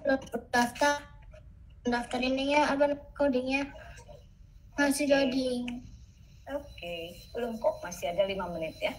belum daftar ininya apa codingnya masih loading. Oke, belum kok, masih ada 5 menit ya.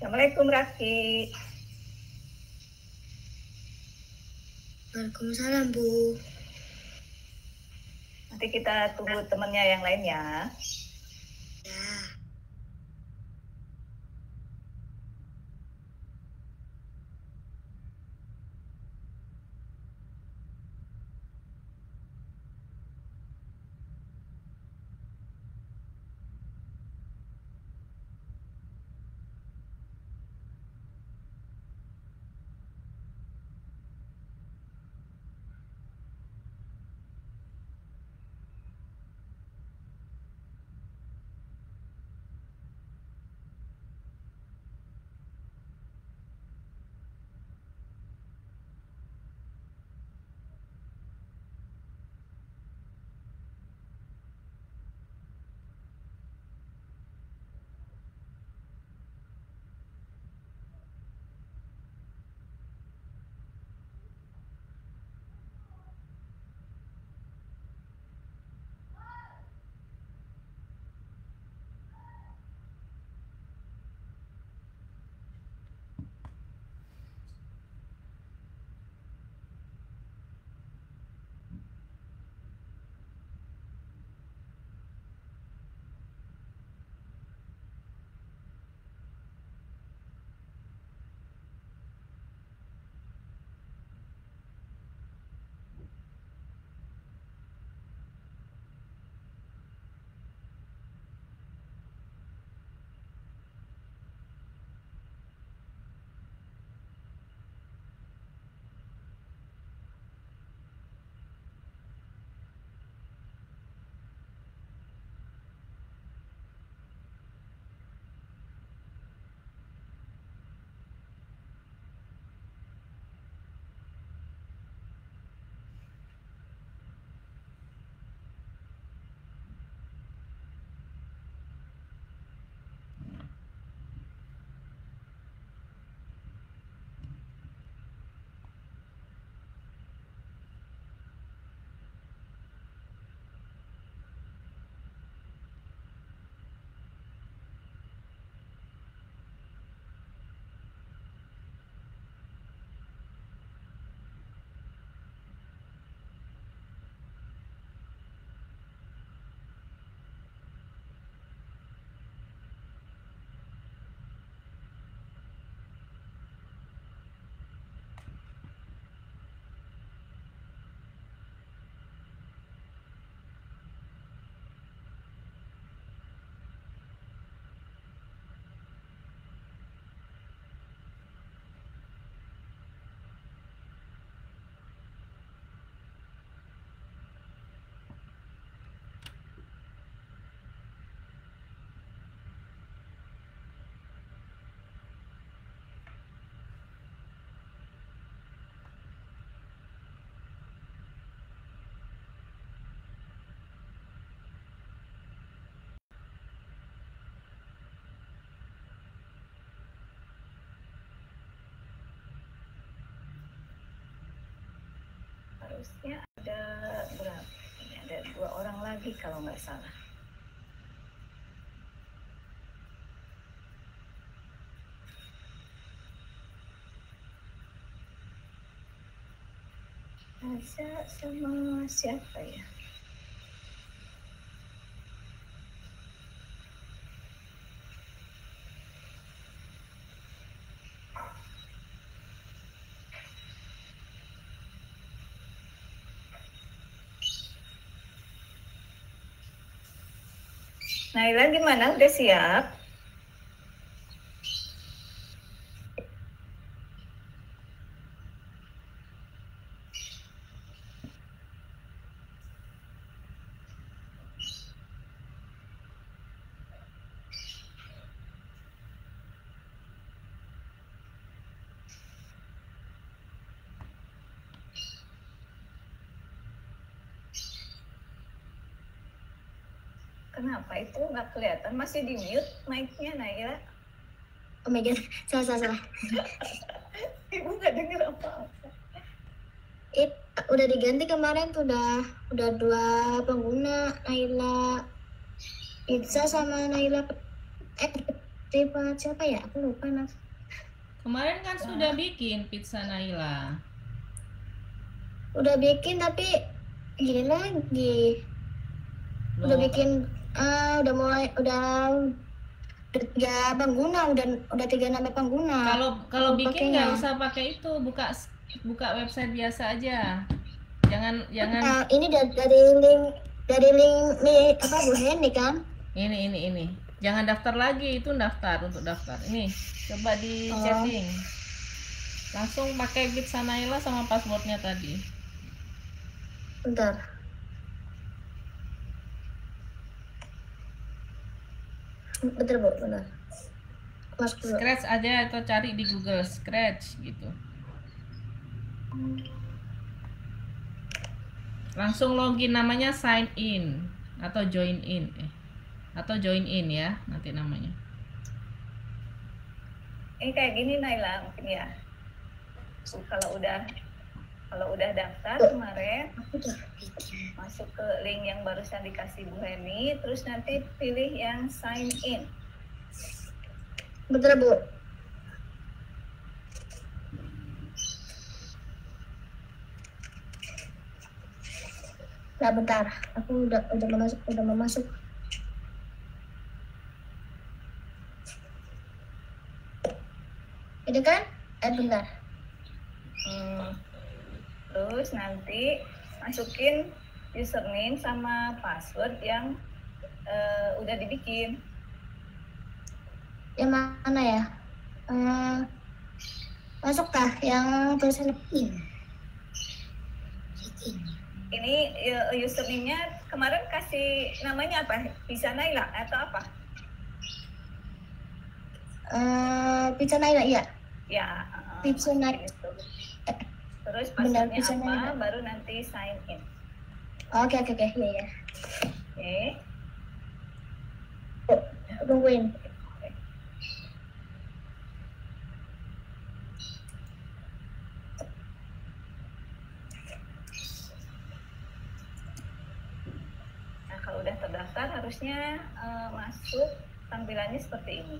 Assalamualaikum Raki. Waalaikumsalam Bu. Nanti kita tunggu temannya yang lain ya. Ya. Harusnya ada berapa? Ini ada 2 orang lagi kalau nggak salah. Asa sama siapa ya? Naila gimana? Udah siap? Kenapa itu nggak kelihatan? Masih di mute mic-nya Naila? Oh my god, salah. Ibu nggak dengar apa-apa. Udah diganti kemarin tuh, udah 2 pengguna, Naila Pizza sama Naila Privat siapa ya? Aku lupa mas. Kemarin kan sudah bikin pizza Naila. Udah bikin tapi gini lagi. Udah bikin udah 3 pengguna, udah 3 nama pengguna. Kalau bikin nggak usah pakai itu, buka website biasa aja. Jangan. Ini dari link apa Bu Henny kan? Ini. Jangan daftar lagi, itu untuk daftar. Ini coba di setting. Langsung pakai pizza Naila sama passwordnya tadi. Bentar. Betul Bu, benar. Masuk dulu. Scratch aja atau cari di Google Scratch gitu. Langsung login, namanya sign in atau join in ya nanti namanya. Ini kayak gini Naila mungkin ya. Kalau udah daftar kemarin, masuk ke link yang barusan dikasih Bu Heni, terus nanti pilih yang sign in. Betul Bu. Nah, bentar, aku udah mau masuk. Ini kan? Bentar. Terus nanti masukin username sama password yang udah dibikin. Yang mana ya? Masuk kah? Yang tulisan in. Ini username-nya kemarin kasih namanya apa? Pizza Naila atau apa? Pizza Naila, iya. Ya. Pizza Naila. Terus Benar, passwordnya Pizza apa? Naila. Baru nanti sign in. Oke, iya. Oke. Tungguin. Nah, kalau udah terdaftar harusnya masuk tampilannya seperti ini.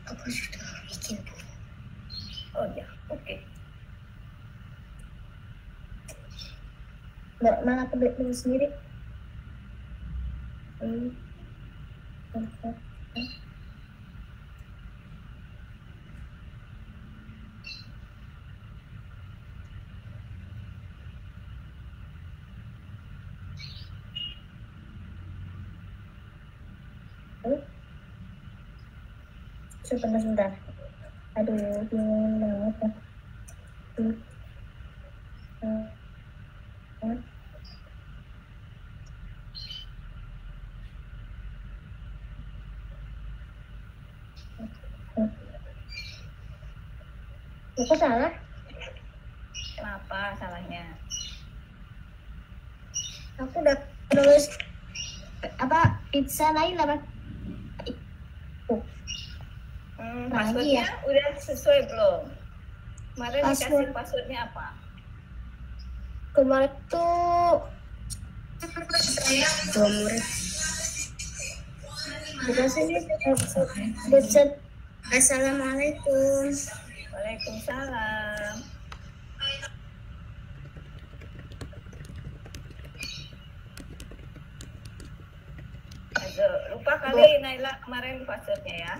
Aku sudah bikin Bu. Oh ya, oke. Mbak, mana aku dulu sendiri? Sebentar. Aduh, bingung banget ya. Kok salah? Kenapa salahnya? Aku udah tulis apa pizza lain apa? Passwordnya udah sesuai belum? Kemarin dikasih passwordnya apa? Kemarin tuh murid. Dikasih nih. Assalamualaikum. Waalaikumsalam. Lupa kali Naila kemarin passwordnya ya.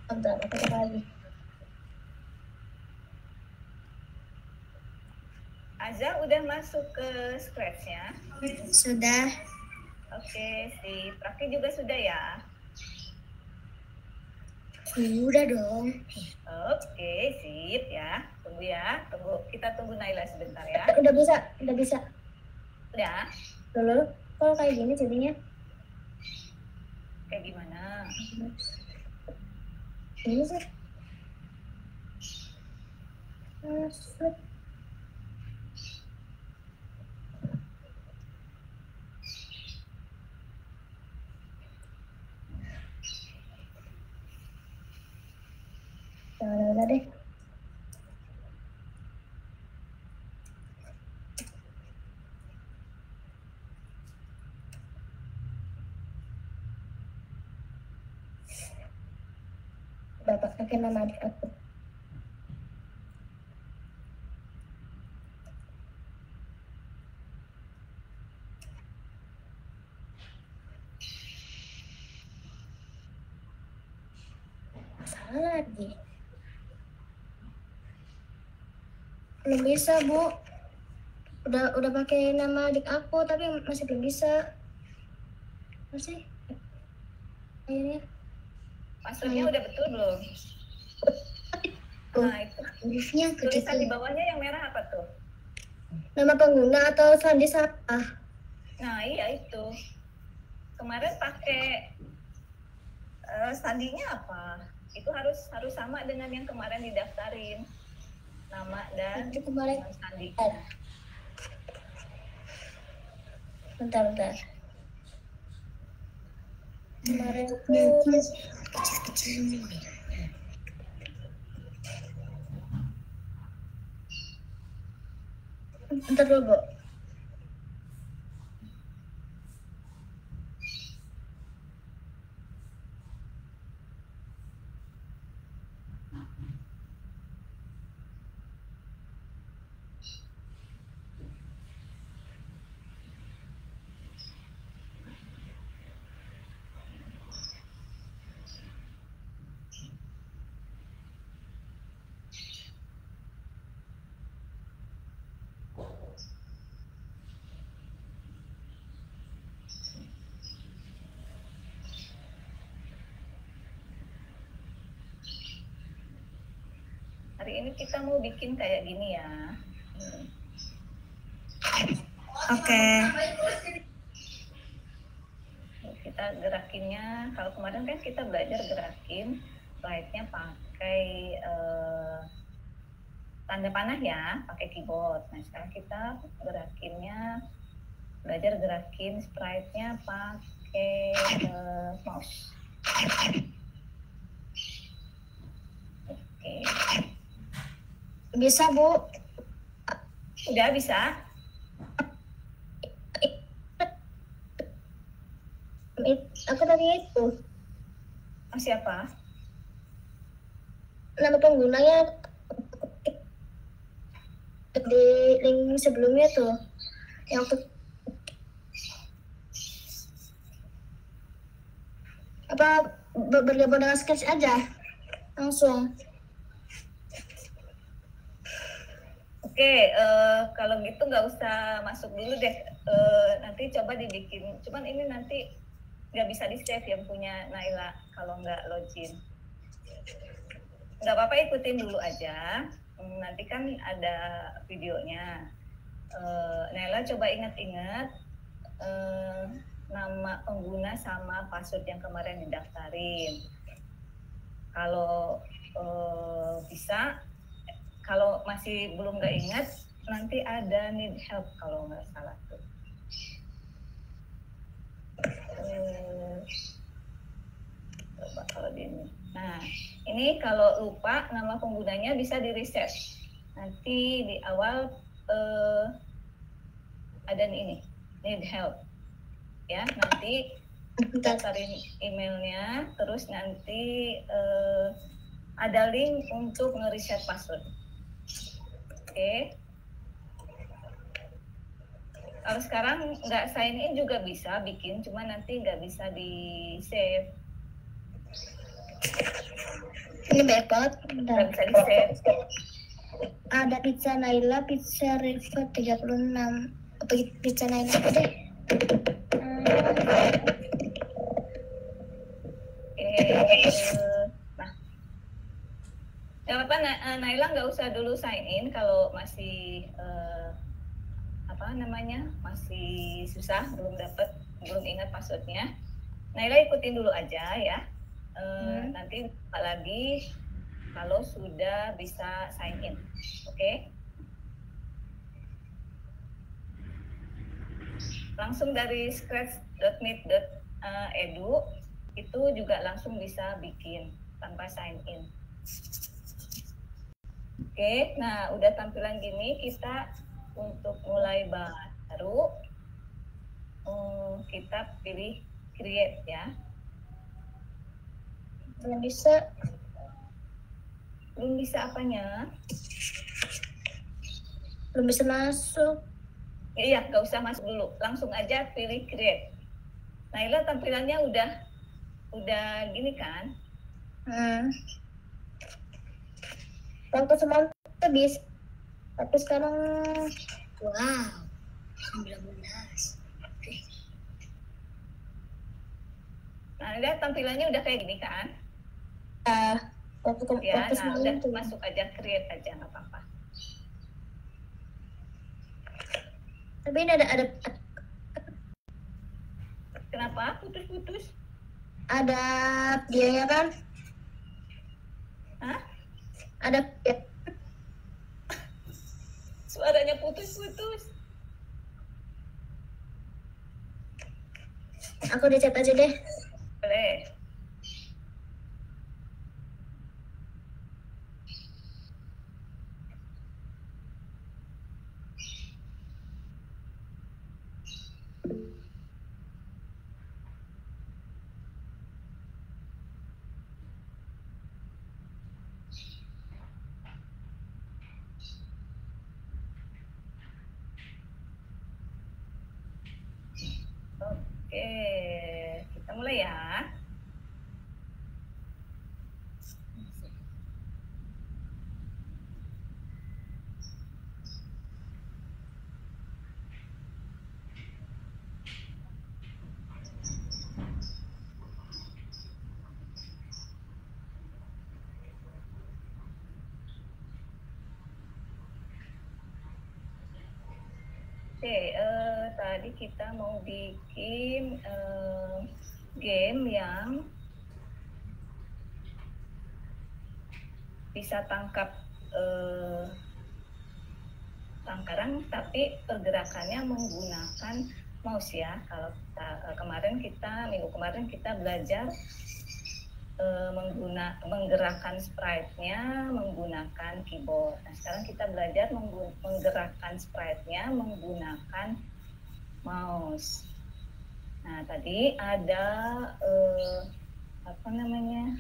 Bentar, aku coba lagi. Aza udah masuk ke Scratch-nya? Sudah. Oke, sip. Raki juga sudah ya? Sudah dong. Oke, sip ya. Tunggu ya. Kita tunggu Naila sebentar ya. Udah bisa. Udah. Lalu, kalau kayak gini jadinya Kayak gimana? ini sih. Masuk. Jangan deh. Bapak pakai nama adik aku. Salah lagi. Belum bisa, Bu. Udah pakai nama adik aku tapi masih belum bisa. Masih. Akhirnya. Passwordnya udah betul belum? Nah, itu. Hurufnya Tulisan di bawahnya yang merah apa tuh? Nama pengguna atau sandi salah? Nah, iya itu. Kemarin pakai sandinya apa? Itu harus sama dengan yang kemarin didaftarin. Nama dan Itu kemarin sandi. Bentar. Kemarin tuh kecil-kecil. Bentar dulu, Bu. Hari ini kita mau bikin kayak gini ya. Oke. Kita gerakinnya, kalau kemarin kan kita belajar gerakin slide-nya pakai tanda panah ya, pakai keyboard. Nah, sekarang kita belajar gerakin sprite-nya pakai mouse. Oke. Bisa, Bu. Udah bisa? Aku tadi itu. Siapa? Nama penggunanya di link sebelumnya tuh. Yang apa bergabung dengan Sketch aja langsung. Oke, kalau gitu nggak usah masuk dulu deh. Nanti coba dibikin. Cuman ini nanti nggak bisa di save yang punya Naila kalau nggak login. Nggak apa-apa, ikutin dulu aja. Nanti kan ada videonya. Naila coba ingat-ingat nama pengguna sama password yang kemarin didaftarin. Kalau bisa. Kalau masih belum nggak ingat, nanti ada need help kalau nggak salah tuh. Coba kalau di ini. Nah, ini kalau lupa nama penggunanya bisa di reset. Nanti di awal ada ini need help. Ya, nanti daftarin emailnya, terus nanti ada link untuk nge-reset password. Oke. Kalau sekarang nggak sign in juga bisa bikin, cuma nanti nggak bisa di save. Ini banyak banget. Nggak bisa di save. Ada pizza Naila, pizza River 36. Pizza Naila apa deh? Nah, yang apa Naila nggak usah dulu sign in kalau masih apa namanya masih susah, belum ingat passwordnya. Naila ikutin dulu aja ya. Nanti lagi kalau sudah bisa sign in, oke? Langsung dari scratch.meet.edu itu juga langsung bisa bikin tanpa sign in. Oke, nah udah tampilan gini, kita untuk mulai baru kita pilih create ya. Belum bisa Apanya? Belum bisa masuk. Iya, nggak usah masuk dulu, langsung aja pilih create. Naila tampilannya udah gini kan? Waktu semalam bisa, tapi sekarang wow 19. Nah, lihat tampilannya udah kayak gini kan? Waktu Ya, nah semalam udah tuh. masuk aja create aja, nggak apa-apa. Tapi ini ada Kenapa putus-putus? Ada dianya kan? Hah? Ada Suaranya putus-putus. Aku di chat aja deh. Boleh. Oke, kita mulai ya. Oke, tadi kita mau bikin game yang bisa tangkap tangkaran, tapi pergerakannya menggunakan mouse ya. Kalau minggu kemarin kita belajar menggerakkan sprite-nya menggunakan keyboard. Nah, sekarang kita belajar menggerakkan sprite-nya menggunakan mouse. Nah, tadi ada apa namanya?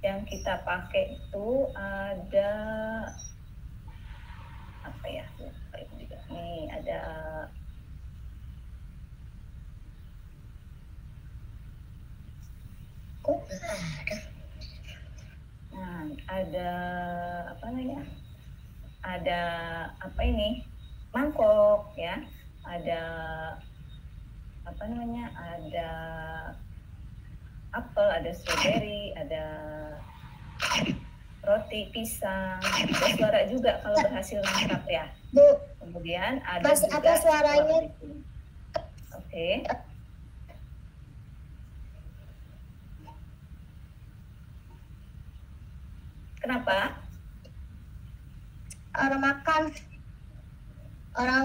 Yang kita pakai itu ada apa ya? Nih ada nah, ada apa namanya? Ada apa ini? Mangkok ya. Ada apa namanya? Ada apel, ada strawberry, ada roti, pisang, ada suara juga kalau berhasil nangkap ya. Bu, kemudian ada Mas, juga apa suaranya? Oke. Kenapa? Orang makan. Orang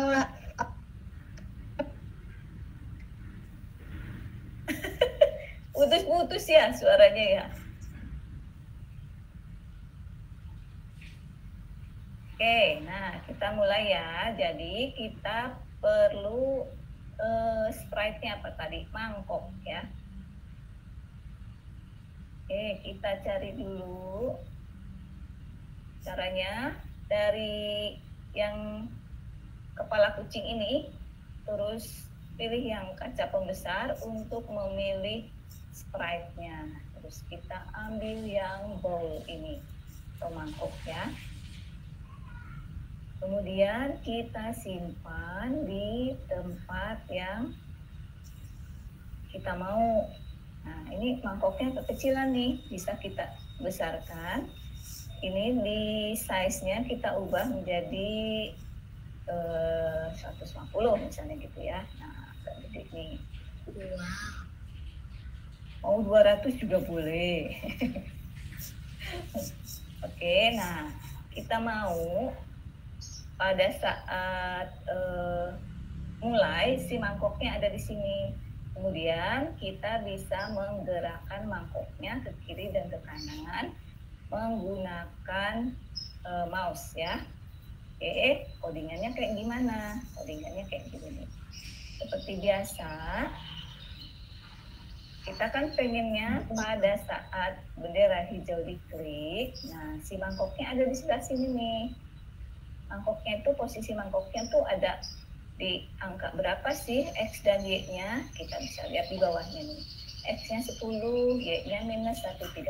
putus-putus ya suaranya ya. Oke, nah kita mulai ya. Jadi kita perlu sprite-nya apa tadi? Mangkok ya. Oke, kita cari dulu caranya dari yang kepala kucing ini, terus pilih yang kaca pembesar untuk memilih sprite-nya. Terus kita ambil yang bowl ini atau mangkok ya. Kemudian kita simpan di tempat yang kita mau. Nah, ini mangkoknya kekecilan nih, bisa kita besarkan. Ini di size-nya kita ubah menjadi 150 misalnya gitu ya. Nah, gede nih. Mau 200 juga boleh. Oke, nah kita mau pada saat mulai si mangkoknya ada di sini. Kemudian kita bisa menggerakkan mangkoknya ke kiri dan ke kanan menggunakan mouse ya. Oke, codingannya kayak gimana? Codingannya kayak gini. Seperti biasa, kita kan pengennya pada saat bendera hijau diklik, nah si mangkoknya ada di sebelah sini nih. Mangkoknya itu, posisi mangkoknya tuh ada di angka berapa sih X dan Y-nya? Kita bisa lihat di bawahnya nih. X-nya 10, Y-nya minus 130.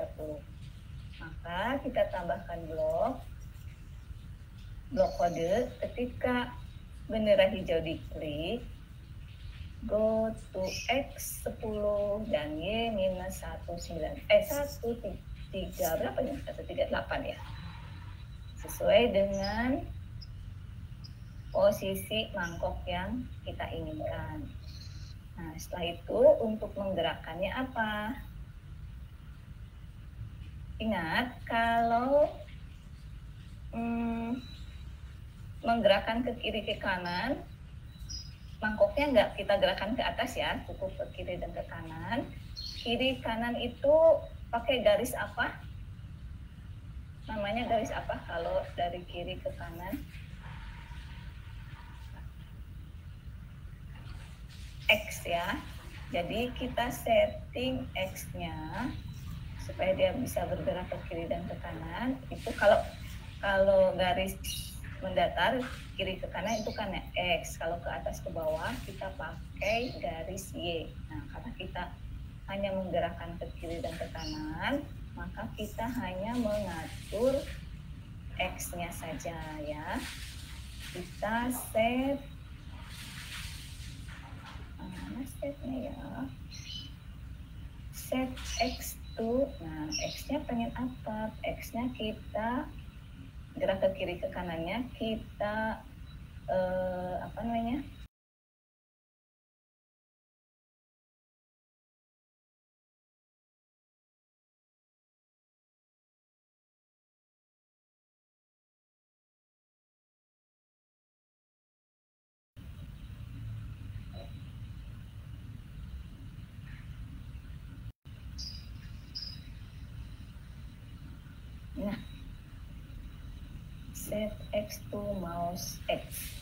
Maka kita tambahkan blok kode ketika bendera hijau diklik, go to X 10 dan Y minus 13 berapa nih? 138 ya. Sesuai dengan posisi mangkok yang kita inginkan. Nah, setelah itu untuk menggerakkannya apa? Ingat, kalau menggerakkan ke kiri ke kanan, mangkoknya nggak kita gerakan ke atas ya, cukup ke kiri dan ke kanan. Kiri kanan itu pakai garis apa? Namanya garis apa kalau dari kiri ke kanan? X ya. Jadi kita setting X-nya supaya dia bisa bergerak ke kiri dan ke kanan. Itu kalau garis mendatar kiri ke kanan itu kan X. Kalau ke atas ke bawah kita pakai garis Y. Nah, karena kita hanya menggerakkan ke kiri dan ke kanan, maka kita hanya mengatur X-nya saja ya. Kita set mana setnya ya? Set X to, nah X-nya pengen apa? X-nya kita gerak ke kiri ke kanannya, kita apa namanya? Nah, set X to mouse X.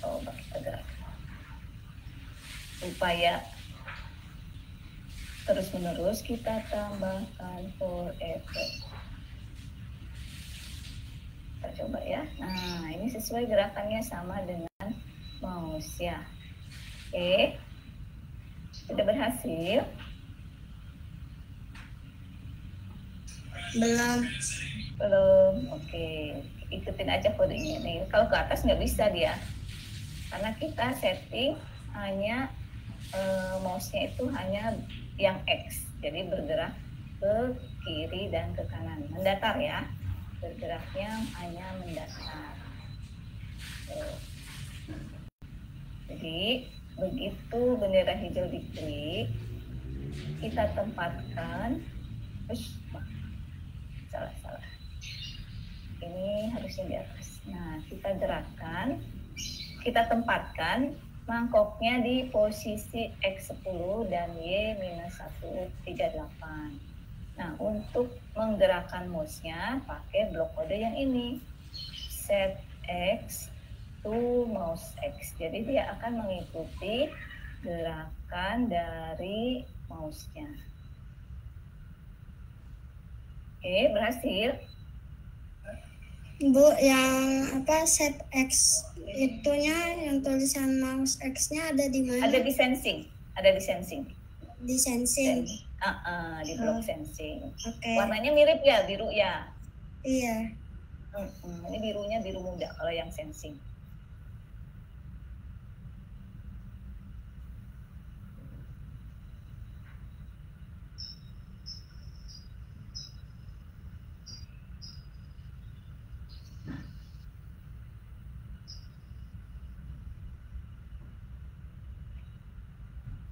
Coba kita gerak. Upaya terus menerus kita tambahkan forever. Kita coba ya. Nah, ini sesuai gerakannya sama dengan mouse ya. Oke. Sudah berhasil? Belum. Oke. Ikutin aja kodenya nih. Kalau ke atas nggak bisa dia. Karena kita setting hanya mouse-nya itu hanya yang X. Jadi bergerak ke kiri dan ke kanan. Mendatar ya. Bergeraknya hanya mendatar. Jadi begitu bendera hijau diklik, kita tempatkan, salah. Ini harusnya di atas. Nah, kita gerakkan, kita tempatkan mangkoknya di posisi X10 dan Y-138. Nah, untuk menggerakkan mouse-nya pakai blok kode yang ini. Set X to mouse X. Jadi dia akan mengikuti gerakan dari mouse-nya. Oke, berhasil. Bu, yang apa set X itunya, yang tulisan mouse X-nya ada di mana? Ada di sensing, ada di sensing. Di sensing. Di blok sensing. Oke. Warnanya mirip ya, biru ya. Iya. Ini birunya biru muda kalau yang sensing.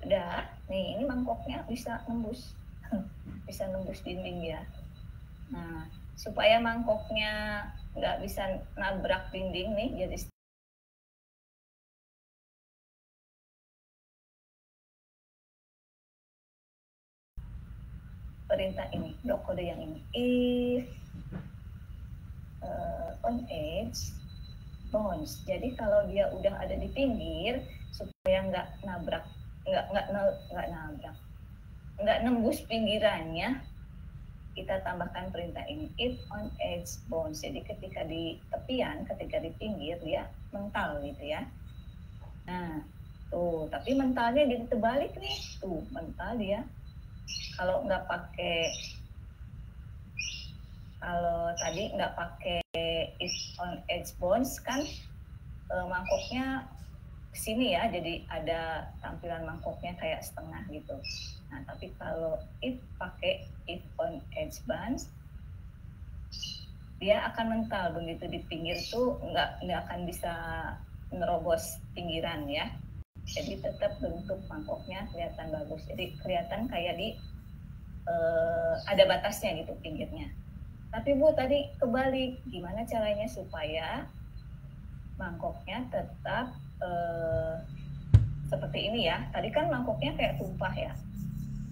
Udah, nih ini mangkoknya bisa nembus, bisa nembus dinding ya. Nah, supaya mangkoknya nggak bisa nabrak dinding nih, jadi perintah ini, blok kode yang ini. If on edge bounce. Jadi kalau dia udah ada di pinggir, supaya nggak nabrak, nggak nembus pinggirannya, kita tambahkan perintah ini, if on edge bounce. Jadi ketika di tepian, ketika di pinggir dia mental gitu ya. Nah, tuh, tapi mentalnya jadi terbalik nih, tuh mental dia. Kalau nggak pakai, kalau tadi nggak pakai if on edge bounce kan mangkoknya sini ya, jadi ada tampilan mangkoknya kayak setengah gitu. Nah, tapi kalau if pakai if on edge bounce, dia akan mental, begitu di pinggir tuh nggak akan bisa nerobos pinggiran ya. Jadi tetap bentuk mangkoknya kelihatan bagus. Jadi kelihatan kayak di ada batasnya gitu pinggirnya. Tapi Bu tadi kebalik, gimana caranya supaya mangkoknya tetap seperti ini ya. Tadi kan mangkoknya kayak tumpah ya.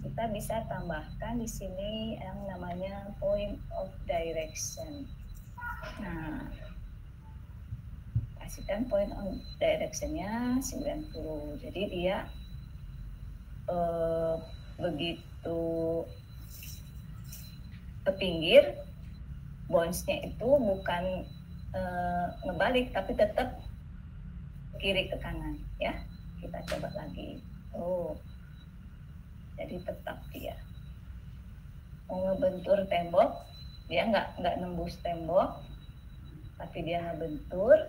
Kita bisa tambahkan di sini yang namanya point of direction. Nah, kasihkan point of directionnya 90. Jadi dia begitu ke pinggir, bounce-nya itu bukan ngebalik, tapi tetap kiri ke kanan ya. Kita coba lagi. Jadi tetap dia mau ngebentur tembok, dia nggak nembus tembok, tapi dia ngebentur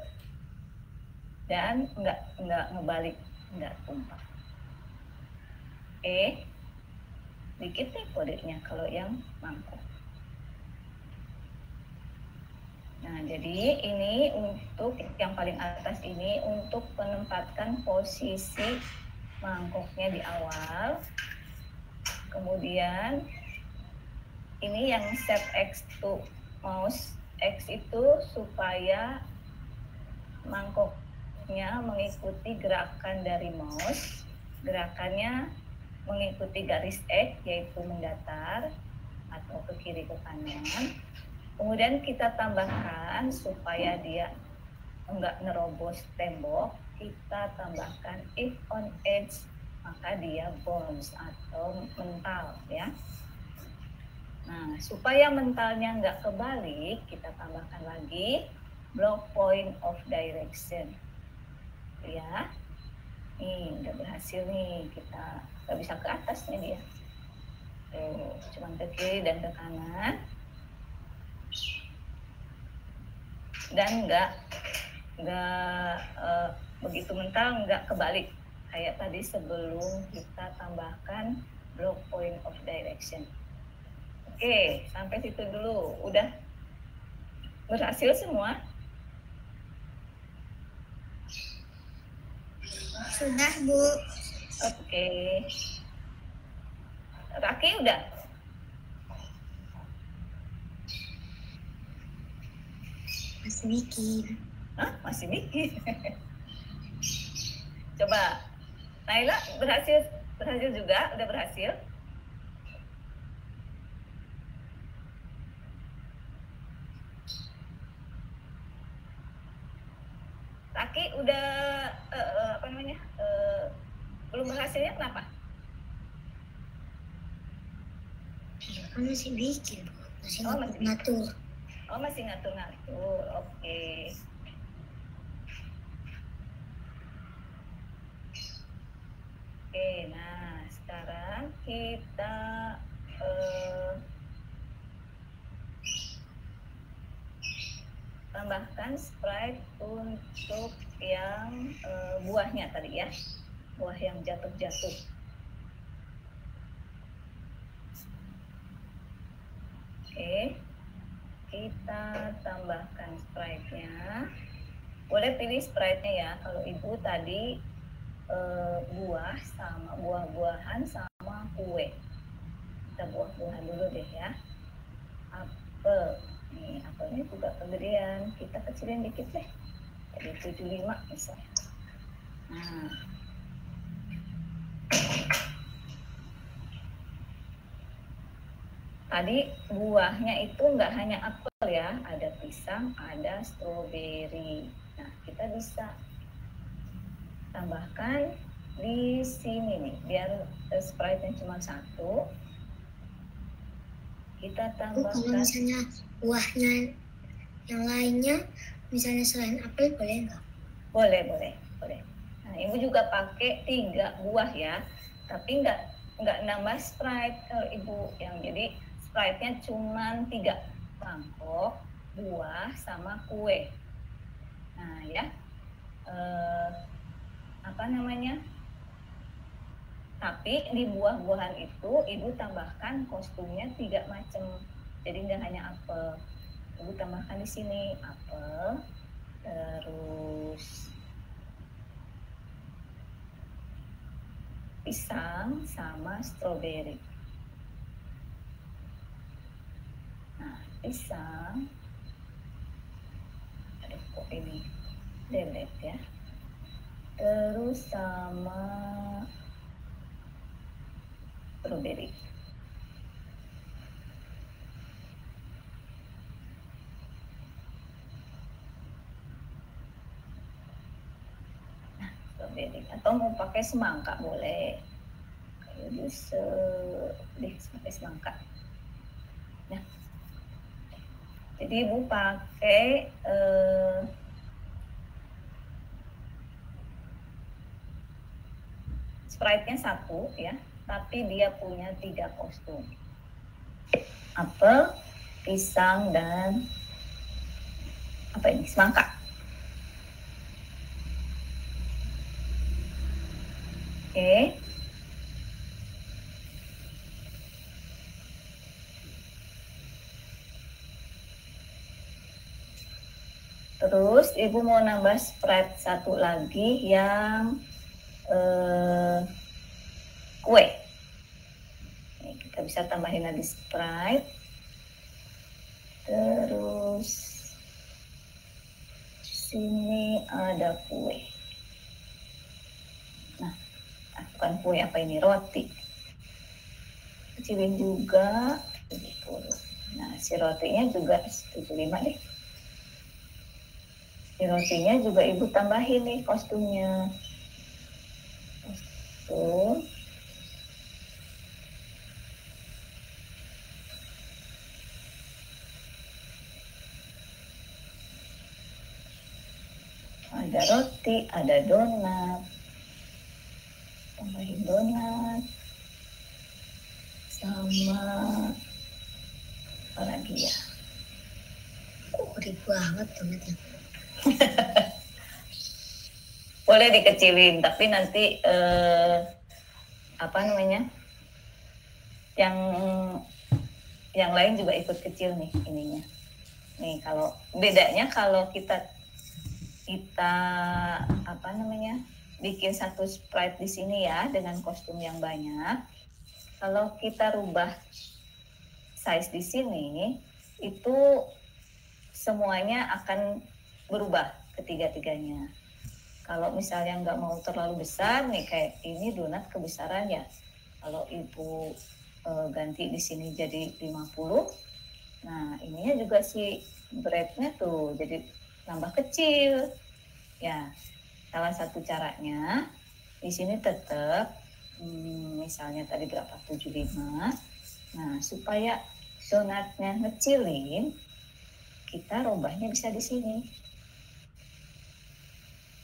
dan nggak ngebalik, nggak tumpah. Dikit nih kodenya kalau yang mangkok. Nah, jadi ini untuk yang paling atas ini untuk menempatkan posisi mangkoknya di awal. Kemudian ini yang set X to mouse X itu supaya mangkoknya mengikuti gerakan dari mouse. Gerakannya mengikuti garis X, yaitu mendatar atau ke kiri ke kanan. Kemudian kita tambahkan supaya dia enggak nerobos tembok, kita tambahkan if on edge, maka dia bounce atau mental ya. Nah, supaya mentalnya enggak kebalik, kita tambahkan lagi block point of direction. Ya. Nih, udah berhasil nih, kita nggak bisa ke atas nih dia. Cuma ke kiri dan ke kanan. Dan nggak begitu mental, nggak kebalik kayak tadi sebelum kita tambahkan block point of direction. Oke, sampai situ dulu. Udah berhasil semua? Sudah, Bu. Oke. Raki udah? Masih bikin. Hah? Masih bikin? Coba. Naila berhasil juga? Udah berhasil? Raki udah belum berhasilnya kenapa? Kan masih bikin. Masih Oh, masih ngatur. Oh, masih ngatur-ngatur. Oke. Oke, nah sekarang kita tambahkan Sprite untuk yang buahnya tadi ya. Buah yang jatuh-jatuh. Oke. Kita tambahkan Sprite-nya. Boleh pilih Sprite-nya ya. Kalau Ibu tadi buah sama buah-buahan sama kue. Kita buah-buahan dulu deh ya. Apel. Nih, apelnya juga kegedean. Kita kecilin dikit deh. Jadi 75 misalnya. Nah. Tadi buahnya itu nggak hanya apel ya, ada pisang, ada stroberi. Nah, kita bisa tambahkan di sini nih, biar Sprite-nya cuma satu. Kita tambahkan. Kalau misalnya buahnya yang lainnya, misalnya selain apel, boleh nggak? Boleh. Nah, Ibu juga pakai 3 buah ya, tapi nggak nambah Sprite kalau Ibu yang jadi Sprite-nya cuma 3 mangkok, buah sama kue. Nah ya, apa namanya? Tapi di buah-buahan itu Ibu tambahkan kostumnya 3 macam. Jadi nggak hanya apel. Ibu tambahkan di sini apel, terus pisang sama stroberi. Nah, pisang. Aduh, kok ini delete ya. Terus sama stroberi. Nah, stroberi. Atau mau pakai semangka boleh. Kayak bisa deh pakai semangka. Nah, jadi Ibu pakai Sprite-nya 1 ya, tapi dia punya 3 kostum. Apel, pisang, dan apa ini? Semangka. Oke. Terus Ibu mau nambah Sprite 1 lagi yang kue. Ini kita bisa tambahin lagi Sprite. Terus sini ada kue. Nah, bukan kue, apa ini? Roti. Kecilin juga. Nah, si rotinya juga 75 deh. Si rotinya juga Ibu tambahin nih kostumnya. Kostum. Ada roti, ada donat. Tambahin donat. Sama apa lagi ya? Gede banget donatnya. Boleh dikecilin, tapi nanti apa namanya? Yang lain juga ikut kecil nih ininya. Nih kalau bedanya kalau kita apa namanya? Bikin satu Sprite di sini ya dengan kostum yang banyak. Kalau kita rubah size di sini itu semuanya akan berubah ketiga-tiganya. Kalau misalnya nggak mau terlalu besar nih kayak ini donat kebesaran ya. Kalau Ibu ganti di sini jadi 50. Nah, ininya juga si breadnya tuh jadi tambah kecil. Ya, salah satu caranya di sini tetap misalnya tadi berapa 75. Nah, supaya donatnya ngecilin, kita robahnya bisa di sini.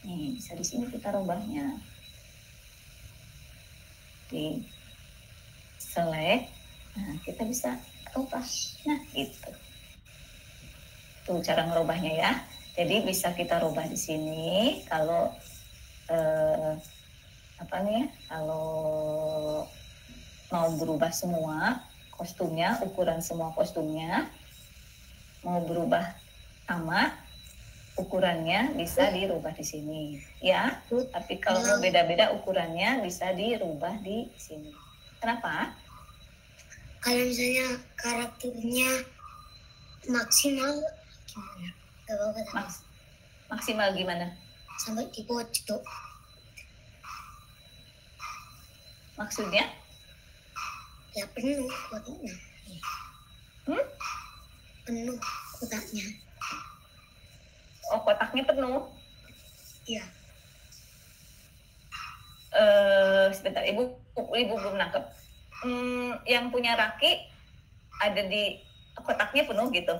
Nih, bisa di sini kita robahnya. Di select, nah kita bisa robah. Nah, gitu. Tuh cara ngerubahnya ya. Jadi bisa kita rubah di sini kalau apa nih ya? Kalau mau berubah semua kostumnya, ukuran semua kostumnya mau berubah sama, ukurannya bisa dirubah di sini ya. Tapi kalau mau beda-beda ukurannya bisa dirubah di sini. Kenapa? Kalau misalnya karakternya maksimal gimana? Gak apa-apa. Maksimal gimana? Sampai di pojok. Maksudnya? Ya penuh kotaknya. Penuh kotaknya. Oh, kotaknya penuh? Iya. Sebentar, ibu belum nangkep. Yang punya Raki ada di kotaknya penuh gitu?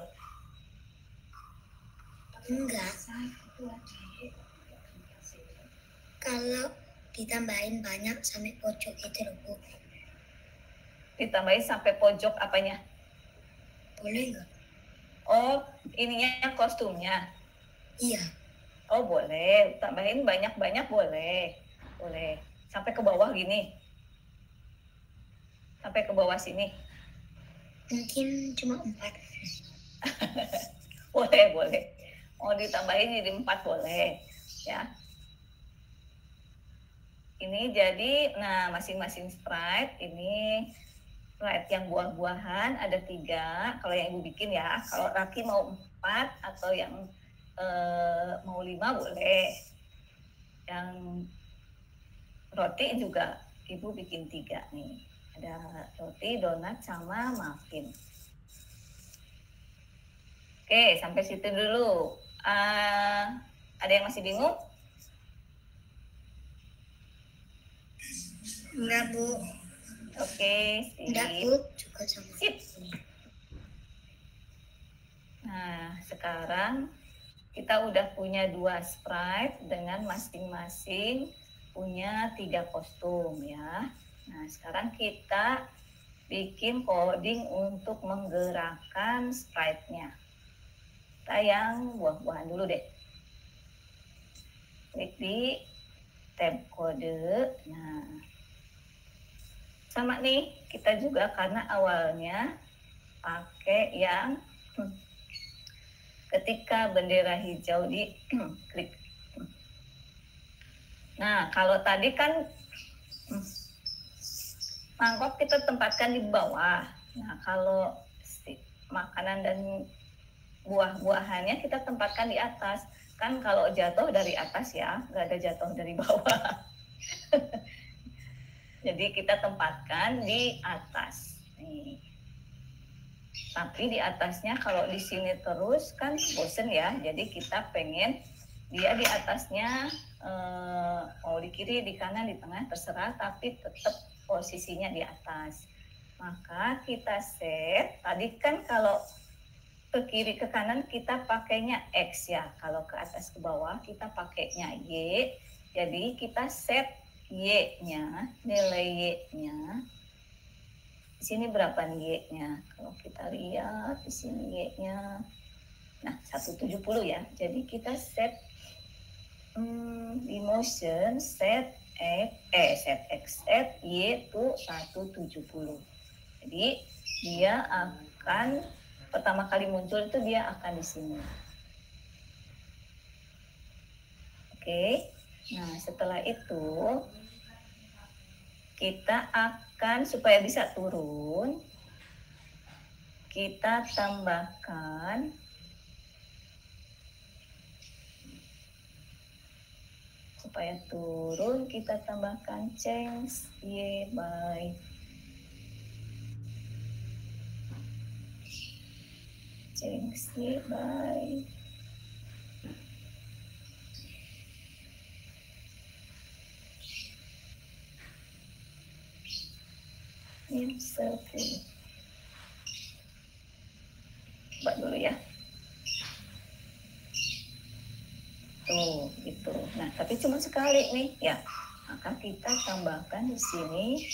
Enggak. Kalau ditambahin banyak sampai pojok itu loh, Bu. Ditambahin sampai pojok apanya? Boleh nggak? Oh, ininya kostumnya? Iya. Oh, boleh. Tambahin banyak-banyak boleh. Boleh. Sampai ke bawah gini? Sampai ke bawah sini? Mungkin cuma 4. Boleh. Mau ditambahin jadi 4 boleh. Ya. Ini jadi, nah masing-masing sprite ini sprite yang buah-buahan ada 3. Kalau yang ibu bikin ya, kalau Raki mau 4 atau yang mau 5 boleh. Yang roti juga ibu bikin 3 nih. Ada roti, donat, sama muffin. Oke, sampai situ dulu. Ada yang masih bingung? Enggak, Bu. Oke, sip. Enggak, Bu. Juga sama. Sip. Nah, sekarang kita udah punya 2 sprite dengan masing-masing punya 3 kostum ya. Nah, sekarang kita bikin coding untuk menggerakkan sprite-nya. Kita yang buah-buahan dulu deh. Klik di tab kode. Nah, sama nih, kita juga karena awalnya pakai yang ketika bendera hijau di klik. Nah, kalau tadi kan mangkok kita tempatkan di bawah. Nah, kalau makanan dan buah-buahannya kita tempatkan di atas. Kan kalau jatuh dari atas ya, nggak ada jatuh dari bawah. Jadi kita tempatkan di atas. Nih. Tapi di atasnya kalau di sini terus kan bosen ya. Jadi kita pengen dia di atasnya mau di kiri, di kanan, di tengah terserah. Tapi tetap posisinya di atas. Maka kita set. Tadi kan kalau ke kiri ke kanan kita pakainya X ya. Kalau ke atas ke bawah kita pakainya Y. Jadi kita set Y-nya, nilai Y-nya. Di sini berapa nih Y-nya? Kalau kita lihat di sini Y-nya. Nah, 170 ya. Jadi kita set di motion set Y to 170. Jadi dia akan pertama kali muncul itu dia akan di sini. Oke. Nah, setelah itu kita akan supaya bisa turun, kita tambahkan supaya turun kita tambahkan change Y by insert. gitu. Nah, tapi cuma sekali nih ya. Maka kita tambahkan di sini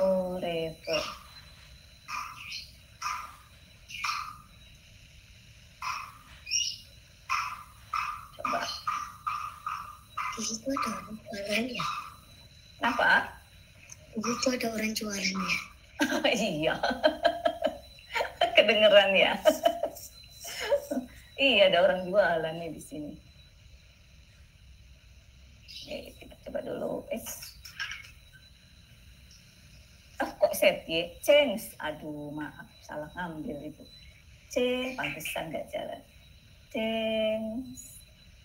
forever. Coba. Di situ ada orang jualan ya? Kenapa? Di situ ada orang jualan ya? Iya. Kedengeran ya. Iya, ada orang jualan nih di sini. Oke, kita coba dulu. Kok set Y? Change. Aduh, maaf. Salah ngambil itu. C, pantesan nggak jalan. Change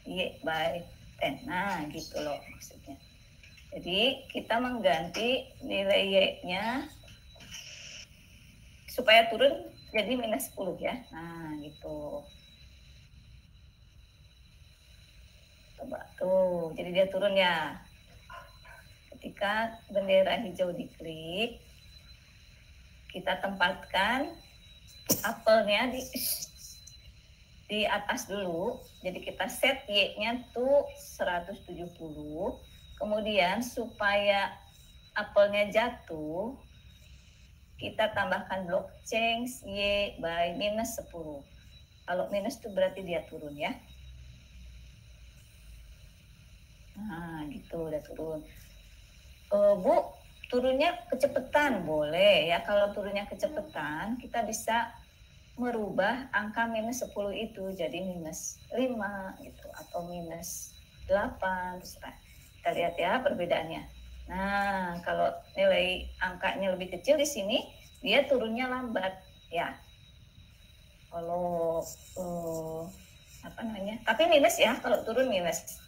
Y by 10. Nah, gitu loh maksudnya. Jadi, kita mengganti nilai Y-nya supaya turun jadi minus 10 ya. Nah, gitu. Coba tuh, jadi dia turun ya. Ketika bendera hijau diklik, kita tempatkan apelnya di atas dulu. Jadi kita set Y-nya tuh 170. Kemudian supaya apelnya jatuh, kita tambahkan blok change Y by minus 10. Kalau minus itu berarti dia turun ya. Nah, gitu udah turun. Bu, turunnya kecepatan boleh ya. Kalau turunnya kecepatan, kita bisa merubah angka minus 10 itu jadi minus 5 gitu atau minus 8 terserah. Kita lihat ya perbedaannya. Nah, kalau nilai angkanya lebih kecil di sini, dia turunnya lambat ya. Kalau apa namanya? Tapi minus ya, kalau turun minus.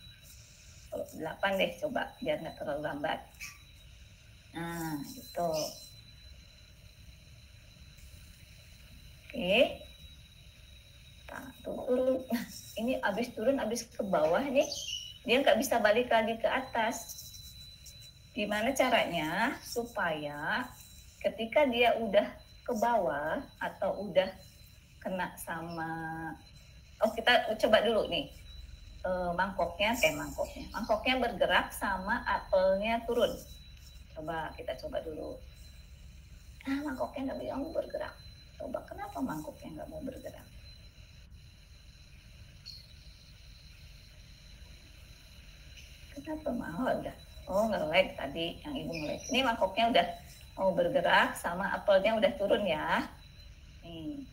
8 deh coba biar nggak terlalu lambat. Nah gitu. Oke. Nah, turun. Nah, ini habis turun habis ke bawah nih, dia nggak bisa balik lagi ke atas. Gimana caranya supaya ketika dia udah ke bawah atau udah kena sama, kita coba dulu nih. Mangkoknya bergerak sama apelnya turun. Kita coba dulu. Mangkoknya nggak mau bergerak. Coba kenapa mangkoknya nggak mau bergerak? Kenapa mau udah? Nge-lag tadi yang ibu nge-lag. Ini mangkoknya udah mau bergerak sama apelnya udah turun ya. Nih.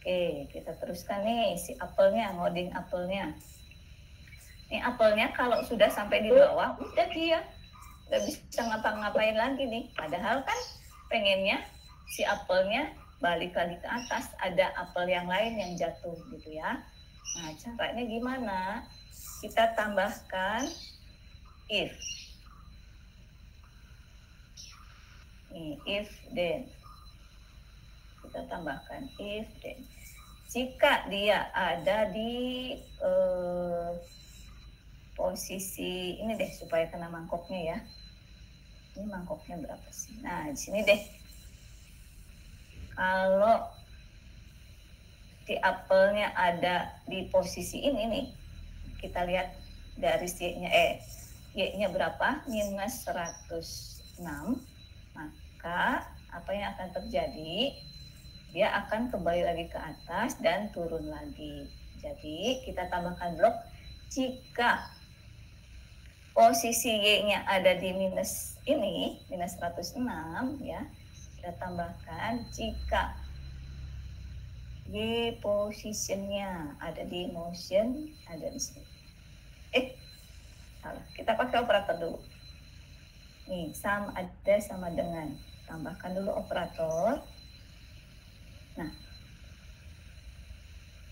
Oke, kita teruskan nih si apelnya, ngoding apelnya. Ini apelnya kalau sudah sampai di bawah, udah dia nggak bisa ngapa-ngapain lagi nih. Padahal kan pengennya si apelnya balik lagi ke atas, ada apel yang lain yang jatuh gitu ya. Nah, caranya gimana? Kita tambahkan if. Nih, if then. Kita tambahkan if then. Jika dia ada di posisi ini deh supaya kena mangkoknya ya. Ini mangkoknya berapa sih? Nah, di sini deh. Kalau si apelnya ada di posisi ini nih, kita lihat garis Y-nya berapa? Minus 106. Maka apa yang akan terjadi? Dia akan kembali lagi ke atas dan turun lagi. Jadi kita tambahkan blok jika posisi Y-nya ada di minus 106 ya. Kita tambahkan jika Y positionnya ada di motion, ada di sini. Salah. Kita pakai operator dulu. Nih, ada sama dengan. Tambahkan dulu operator. Nah,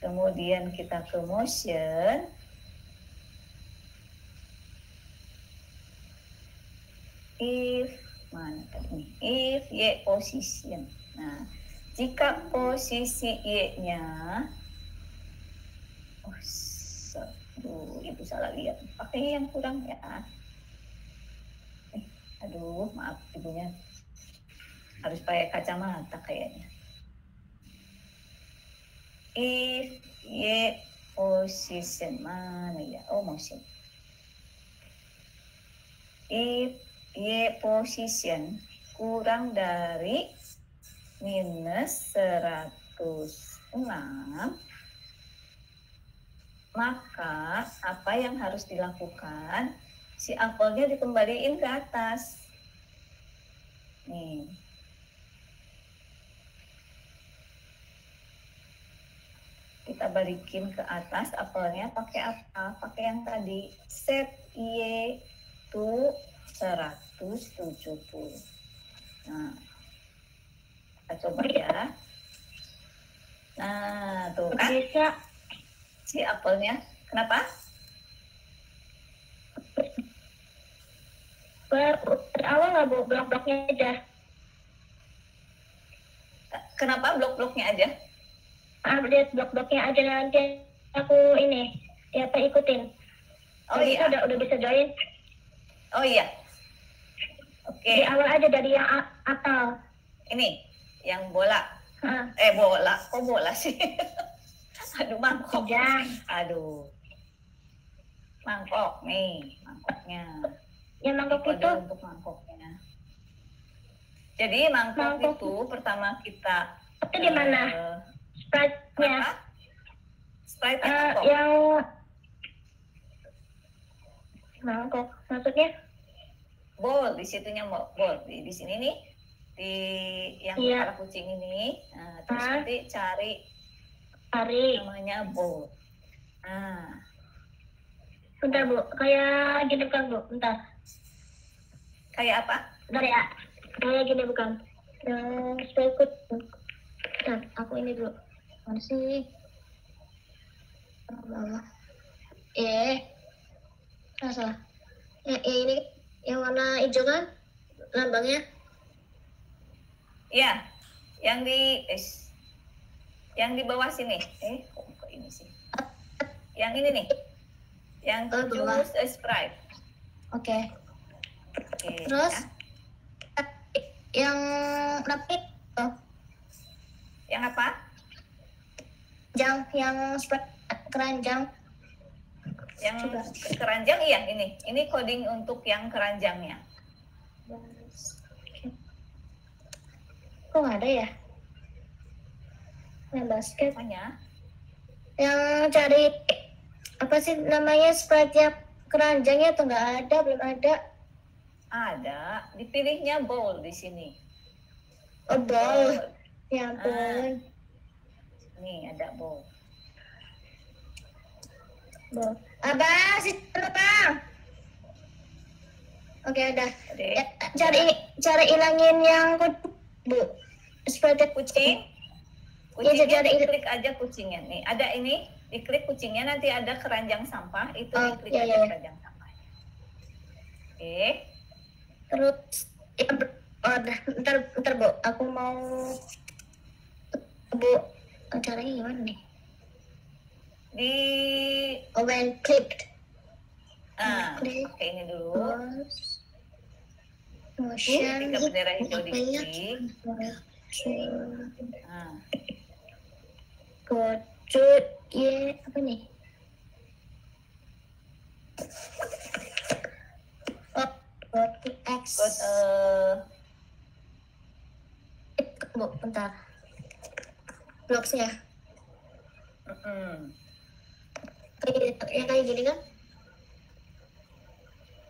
kemudian kita ke motion. If if Y position. Nah, jika posisi Y-nya, ibu salah lihat. Pakai yang kurang ya. Aduh, maaf ibunya harus pakai kacamata kayaknya. If Y Position mana ya? Oh, motion. If Y position kurang dari minus 106, maka apa yang harus dilakukan? Si apelnya dikembaliin ke atas. Nih. Kita balikin ke atas apelnya pakai apa? Pakai yang tadi. Set Y to 170. Nah, kita coba ya. Nah, tuh kan. Bisa. Si apelnya. Kenapa? Awal nggak Bu, blok-bloknya aja. Kenapa blok-bloknya aja? Update blok-bloknya aja nanti aku ini siapa ikutin. Oh Jadi iya. udah bisa join. Oh iya. Oke. Di awal aja dari yang atal. Ini yang bola. Hah. Bola. Kok bola sih? Aduh, mangkok. Jangan. Aduh. Mangkok nih, mangkoknya. Yang mangkok Kode itu untuk mangkoknya. Jadi mangkok itu pertama kita itu di mana? Sprite-nya. apa? Sprite-nya mangkok. Yang mangkok maksudnya? Bowl, di situnya bowl. Di sini nih, di yang Iya. kepala kucing ini. Nah, terus nanti cari namanya bowl. Nah, Bentar Bu, kayak gini bukan Bu, bentar. kayak apa? Bentar ya, kayak gini bukan. Yang supaya ikut. Bentar, aku ini dulu. Mana sih? Bawah. Salah. Ini yang warna hijau kan? Lambangnya. Iya, yang di bawah sini. Kok ini sih? Yang ini nih. Yang Bawah. choose a Sprite. Oke. Oke, Terus ya. yang rapid Yang apa? yang Sprite keranjang. Yang Coba. keranjang, iya ini. Ini coding untuk yang keranjangnya. Kok nggak ada ya? Yang basket. Namanya? Yang cari apa sih namanya Sprite-nya keranjangnya tuh nggak ada, belum ada. Ada. Dipilihnya bowl di sini. Oh, bowl. Bowl. Ya ampun. Nih ada bowl. Bowl. Abah, si Bang. Oke, ada. Oke. Ya, cari ilangin yang Bu. Sprite Kucing. Iya, Kucingnya jadi- diklik aja kucingnya. Nih ada ini. Diklik kucingnya, nanti ada keranjang sampah. Itu Oh, diklik iya, aja iya. keranjang sampahnya. Oke. Terus ntar Bu, aku mau Bu, caranya gimana nih? Di When clicked. pakai ini dulu. Terus motion. Ketika bendera hijau diklik. Kocut apa nih? Go to X. Bu, bentar. Blocksnya. Kayak gini kan?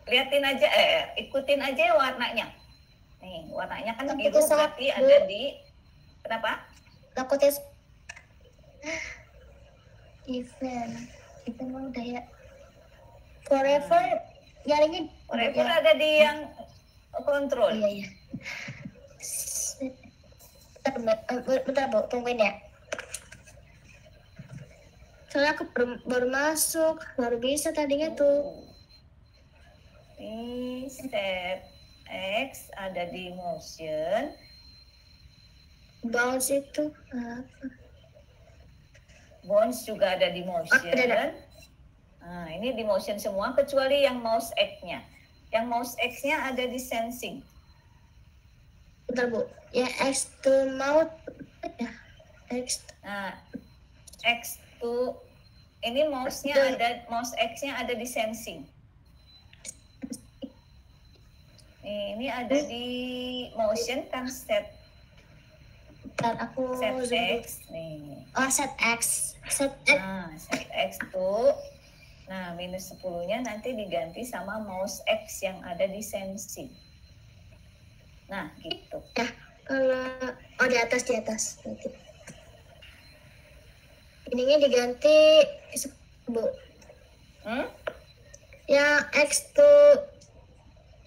Liatin aja, ikutin aja warnanya. Nih, warnanya kan Tapi biru, itu salah, berarti Bu. ada di, kenapa? Aku tes event mah udah ya. Forever jaringnya Forever ya. ada di yang kontrol. Iya iya. Bentar Bu, tungguin ya. Soalnya aku baru masuk, baru bisa tadinya tuh. Ini step X ada di motion. Bounce itu apa? Bounce juga ada di motion. Ada. Nah, ini di motion semua kecuali yang mouse X-nya. Yang mouse X-nya ada di sensing. Bentar Bu, ya X to mouth ya. X Nah, X to Ini mouse-nya ada, mouse X-nya ada di sensing. Nih, ini ada di motion kan set Dan aku X nih. Oh, set X. Set X. Nah, set X tuh. Nah, minus 10-nya nanti diganti sama mouse X yang ada di sensing. Nah, gitu. Ya, kalau di atas nanti. Ininya diganti Bu. Yang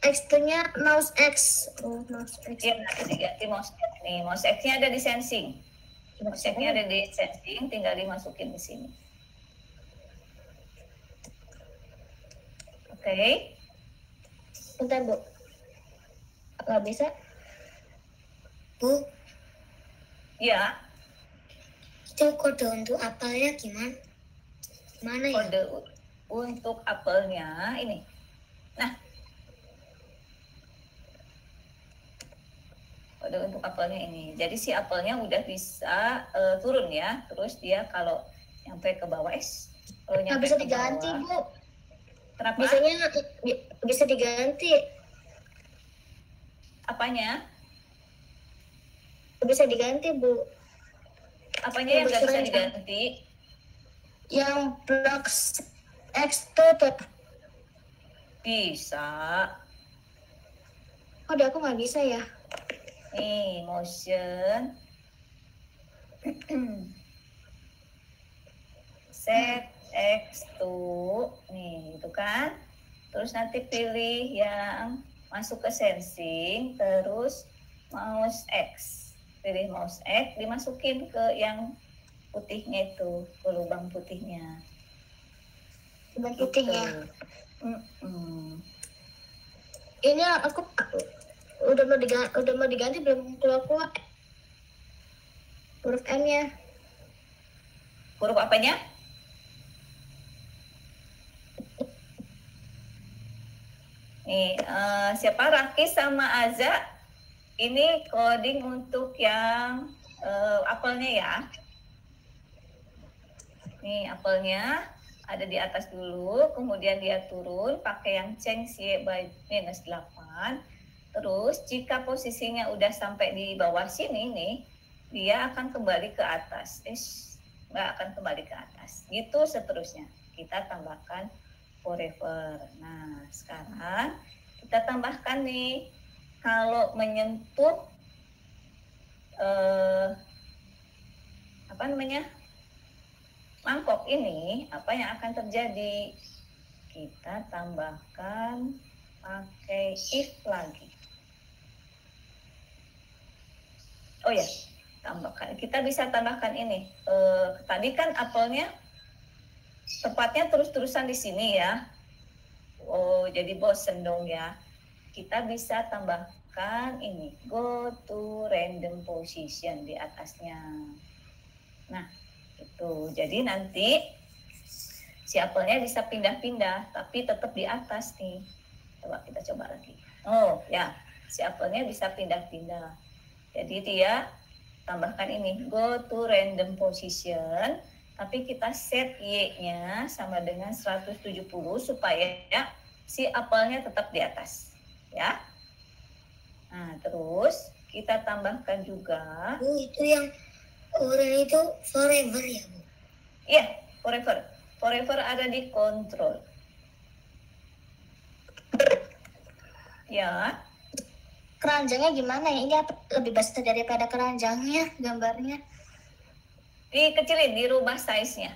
X2-nya mouse X. Oh, mouse X. Iya, nanti diganti mouse X. Nih, mouse X-nya ada di sensing. Mouse X-nya ada di sensing, tinggal dimasukin di sini. Oke. Bentar, Bu. Nggak bisa? Bu? Ya, Itu kode untuk apelnya gimana? Mana ya? kode untuk apelnya ini. Nah, kode untuk apelnya ini. Jadi si apelnya udah bisa turun ya. Terus dia kalau nyampe ke bawah, kalau Nggak nyampe bisa ke diganti, bawah, Bu. kenapa? Biasanya bisa diganti. Apanya? Bisa diganti, Bu. Apanya yang nggak bisa diganti? Yang blok X tuh. Bisa. Oh, di aku nggak bisa ya. Nih, motion. Set X tuh. Nih, itu kan. Terus nanti pilih yang masuk ke sensing, terus mouse X. Pilih mouse X, dimasukin ke yang putihnya itu, ke lubang putihnya. Lubang putihnya. Ini aku udah mau diganti belum keluar huruf M-nya. Huruf apanya? Nih, siapa? Raki sama Aza. Ini coding untuk yang apelnya ya. Nih, apelnya ada di atas dulu, kemudian dia turun pakai yang change Y by minus 8. Terus jika posisinya udah sampai di bawah sini nih, dia akan kembali ke atas. Nggak akan kembali ke atas. Gitu seterusnya. Kita tambahkan forever. Nah, sekarang kita tambahkan nih, kalau menyentuh mangkok ini, apa yang akan terjadi? Kita tambahkan pakai if lagi. Oh ya, tambahkan. Kita bisa tambahkan ini. Tadi kan apelnya tepatnya terus-terusan di sini ya. Oh, jadi bosen dong ya. Kita bisa tambahkan ini, go to random position di atasnya. Nah, itu. Jadi nanti si apelnya bisa pindah-pindah, tapi tetap di atas nih. Coba kita coba lagi. Oh ya, si apelnya bisa pindah-pindah. Jadi dia tambahkan ini, go to random position, tapi kita set Y-nya sama dengan 170 supaya si apelnya tetap di atas. Ya. Nah, terus kita tambahkan juga. Bu, itu yang orang itu forever ya, Bu? Iya, forever. Forever ada di control. Ya. Keranjangnya gimana ya? Ini lebih besar daripada keranjangnya gambarnya. Dikecilin, dirubah size-nya.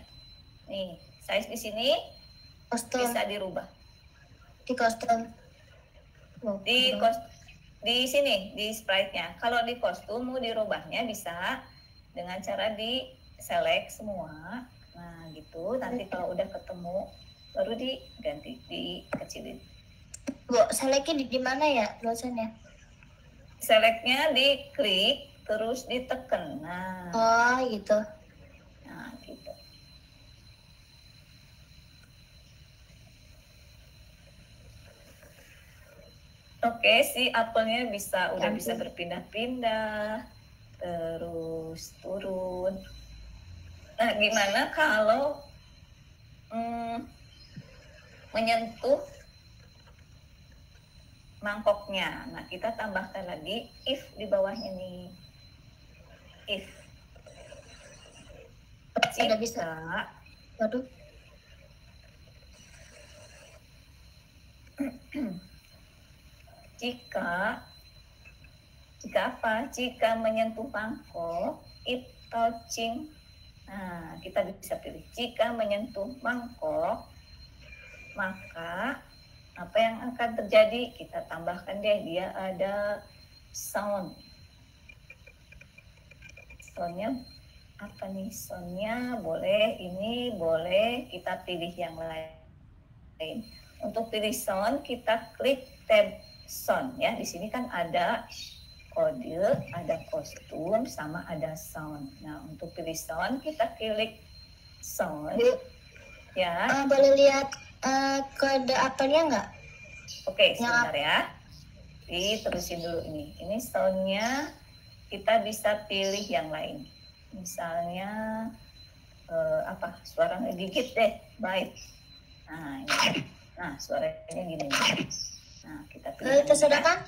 Nih, size di sini Kostum. bisa dirubah. Di kostum. Oh, Di sini, di sprite-nya. Kalau di kostum mau dirubahnya bisa dengan cara di select semua. Nah, gitu. Nanti kalau udah ketemu baru diganti, dikecilin. Bu, selectnya di mana ya dosennya? Select-nya diklik terus ditekan. Nah. Oh, gitu. Nah, gitu. Oke, si apelnya udah bisa berpindah-pindah, terus turun. Nah, gimana kalau menyentuh mangkoknya. Nah, kita tambahkan lagi if di bawahnya nih. If Sudah bisa. Waduh. Jika apa? Jika menyentuh mangkok, if touching. Nah, kita bisa pilih. Jika menyentuh mangkok, maka apa yang akan terjadi? Kita tambahkan deh, dia ada sound. Soundnya apa nih? Soundnya boleh ini, boleh kita pilih yang lain. Untuk pilih sound, kita klik tab sound ya. Di sini kan ada kode, ada kostum, sama ada sound. Nah, untuk pilih sound, kita klik sound. Ya. Boleh lihat kode apelnya nggak? Oke, sebentar ya. Diterusin dulu ini. Ini soundnya kita bisa pilih yang lain. Misalnya apa? Suara ngegigit deh, baik. Nah, ini. Nah, suaranya gini. Nah, kita pilih. Itu sudah kan?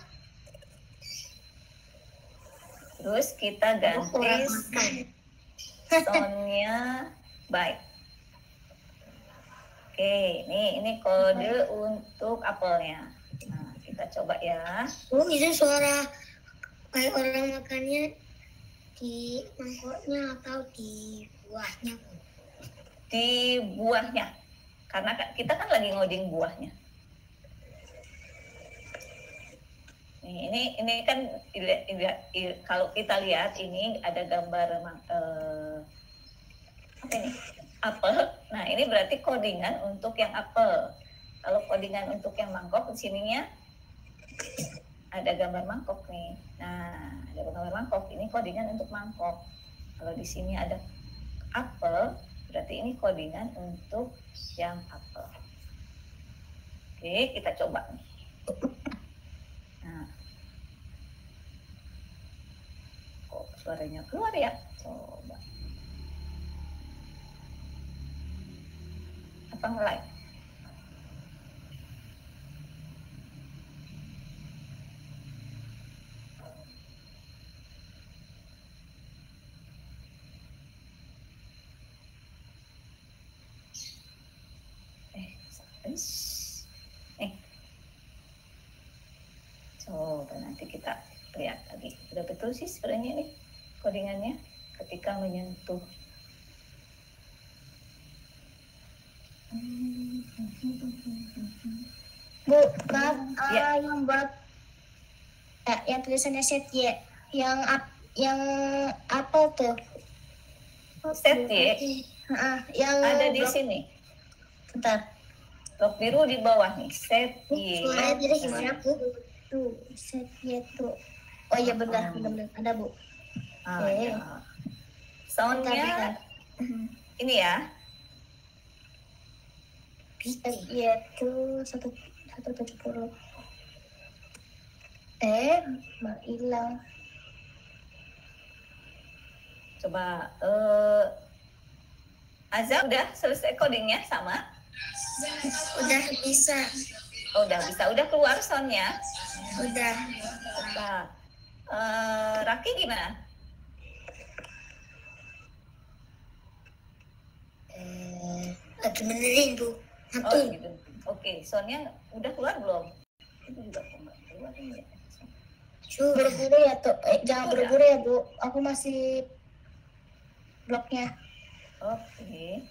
Terus kita ganti soundnya baik. Oke, ini kode untuk apelnya. Nah, kita coba ya. Oh, itu suara kayak orang makannya di mangkoknya atau di buahnya? Di buahnya. Karena kita kan lagi ngoding buahnya. Nih, ini kan kalau kita lihat ini ada gambar apa ini? Apel. Nah, ini berarti codingan untuk yang apel. Kalau codingan untuk yang mangkok, di sininya ada gambar mangkok nih. Nah, ada gambar mangkok. Ini codingan untuk mangkok. Kalau di sini ada apel, berarti ini codingan untuk yang apel. Oke, kita coba nih. Nah, kok suaranya keluar ya? Coba. Apa nge-like? Coba nanti kita lihat lagi. Udah betul sih sebenarnya nih codingannya ketika menyentuh. Bu, maaf, Ya. yang buat yang tulisannya set Y, yang apel tuh. Set Y Yang ada di sini. Bentar. Blok biru di bawah nih. Set Y. Suaranya jadi gimana, Bu? Tuh, set Y tuh. Oh iya benar, benar ada, Bu. Ya. Soundnya ini ya. Set Y tuh 170. Mau hilang. Coba Azza udah selesai codingnya sama? Udah bisa. Oh, udah bisa. Udah keluar soundnya? Udah. Nah, Raki gimana? Lagi benerin, Bu. Oh, gitu. Oke, soundnya udah keluar belum? Itu juga nggak keluar ini. Buru-buru ya tuh. Jangan buru-buru ya, Bu. Aku masih bloknya. Oke.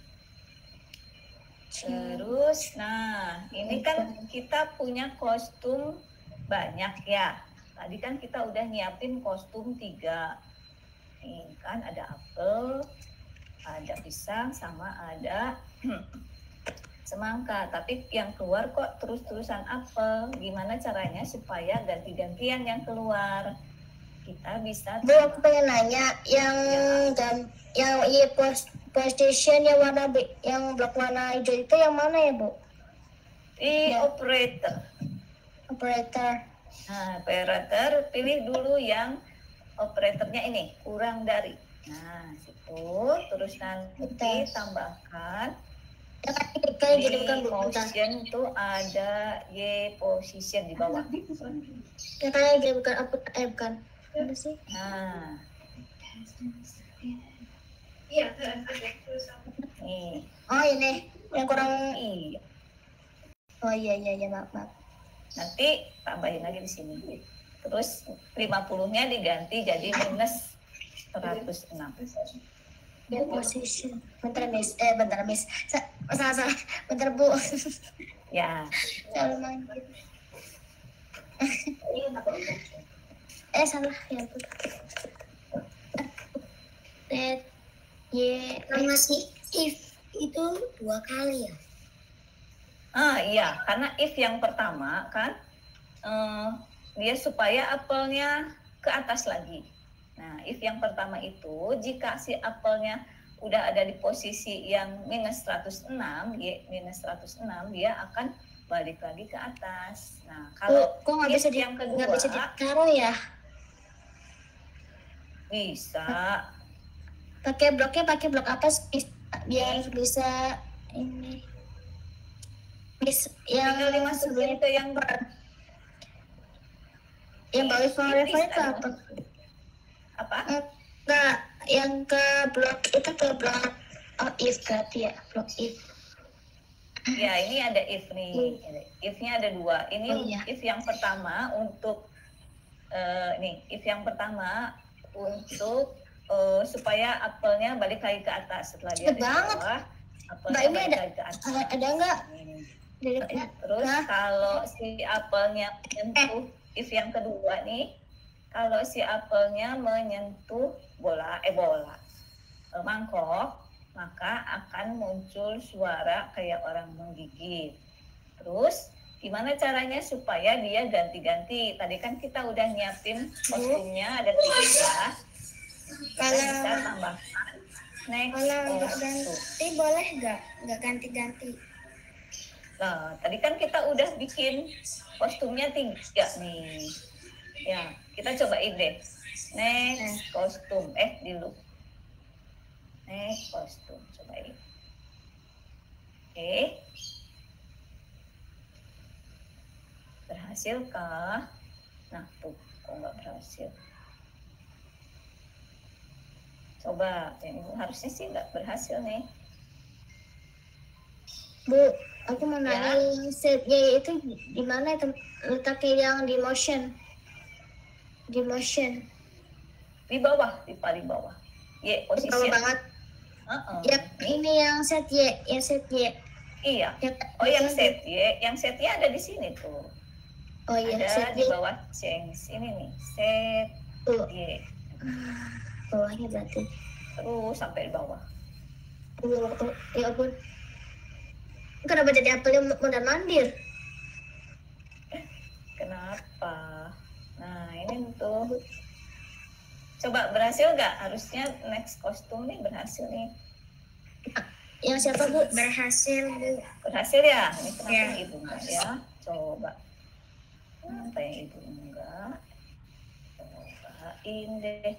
Terus, nah ini kan kita punya kostum banyak ya. Tadi kan kita udah nyiapin kostum 3. Ini kan ada apel, ada pisang, sama ada semangka. Tapi yang keluar kok terus-terusan apel. Gimana caranya supaya ganti-gantian yang keluar? Kita bisa. Bu, aku pengen nanya yang PlayStation yang yang blok warna hijau itu yang mana ya, Bu? Di operator. Operator. Nah, operator pilih dulu yang operatornya ini kurang dari. Nah, situ terus nanti tambahkan. Yang Kayak Di gini bukan Bu, bentar. motion itu ada Y position di bawah. Ya kayak gini bukan bukan. Apa sih? Nah, nih. Oh ini yang kurang. Iya. Oh iya maaf. Nanti tambahin lagi di sini. Terus 50-nya diganti jadi minus 106. Ya position. Bentar miss. Salah. Bentar Bu. Ya. Salah manggil. Salah ya Bu. Set Y. Karena si if itu 2 kali ya. Iya, karena if yang pertama kan dia supaya apelnya ke atas lagi. Nah, if yang pertama itu jika si apelnya udah ada di posisi yang minus 106, Y minus 106, dia akan balik lagi ke atas. Nah, kalau kok nggak bisa yang kedua nggak bisa ditaruh ya? Bisa. Pakai blok apa sih? Biar bisa ini. Yang tinggal dimasukin ke yang bawah forever itu apa? Apa? Enggak, yang ke blok itu ke blok if berarti ya, blok if. Ya, ini ada if nih. If-nya ada 2. Ini iya. if yang pertama untuk if yang pertama untuk supaya apelnya balik lagi ke atas setelah dia di bawah. Apelnya ini balik lagi ke atas. Ada enggak? Terus kalau si apelnya menyentuh if yang kedua nih, kalau si apelnya menyentuh mangkok, maka akan muncul suara kayak orang menggigit. Terus gimana caranya supaya dia ganti-ganti? Tadi kan kita udah nyiapin kostumnya ada 3. Kalau kita tambahkan next ganti boleh nggak ganti-ganti? Nah, tadi kan kita udah bikin kostumnya 3 nih. Ya, kita cobain deh. Next kostum. Dulu. Next kostum. Cobain. Oke. Berhasil kah? Nah, tuh. Kok nggak berhasil? Coba. Yang itu harusnya sih nggak berhasil nih. Bu, aku mau nanya set Y itu di mana itu letaknya yang di motion? Di motion. Di bawah, di paling bawah. Y posisi. Bawah banget. Ya, ini yang set Y, Iya. Oh, yang set Y, yang set Y ada di sini tuh. Oh iya, ada set di Y. bawah change ini nih, set Y. Bawahnya berarti. Terus sampai di bawah. Ya ampun. Kenapa jadi apel yang mondar-mandir? Kenapa? Nah, ini tuh. Coba berhasil nggak? Harusnya next kostum nih berhasil nih. Yang siapa Bu? Berhasil Bu. Berhasil ya? Ini kenapa ibu enggak ya? Coba. Kenapa yang ibu enggak? Cobain deh.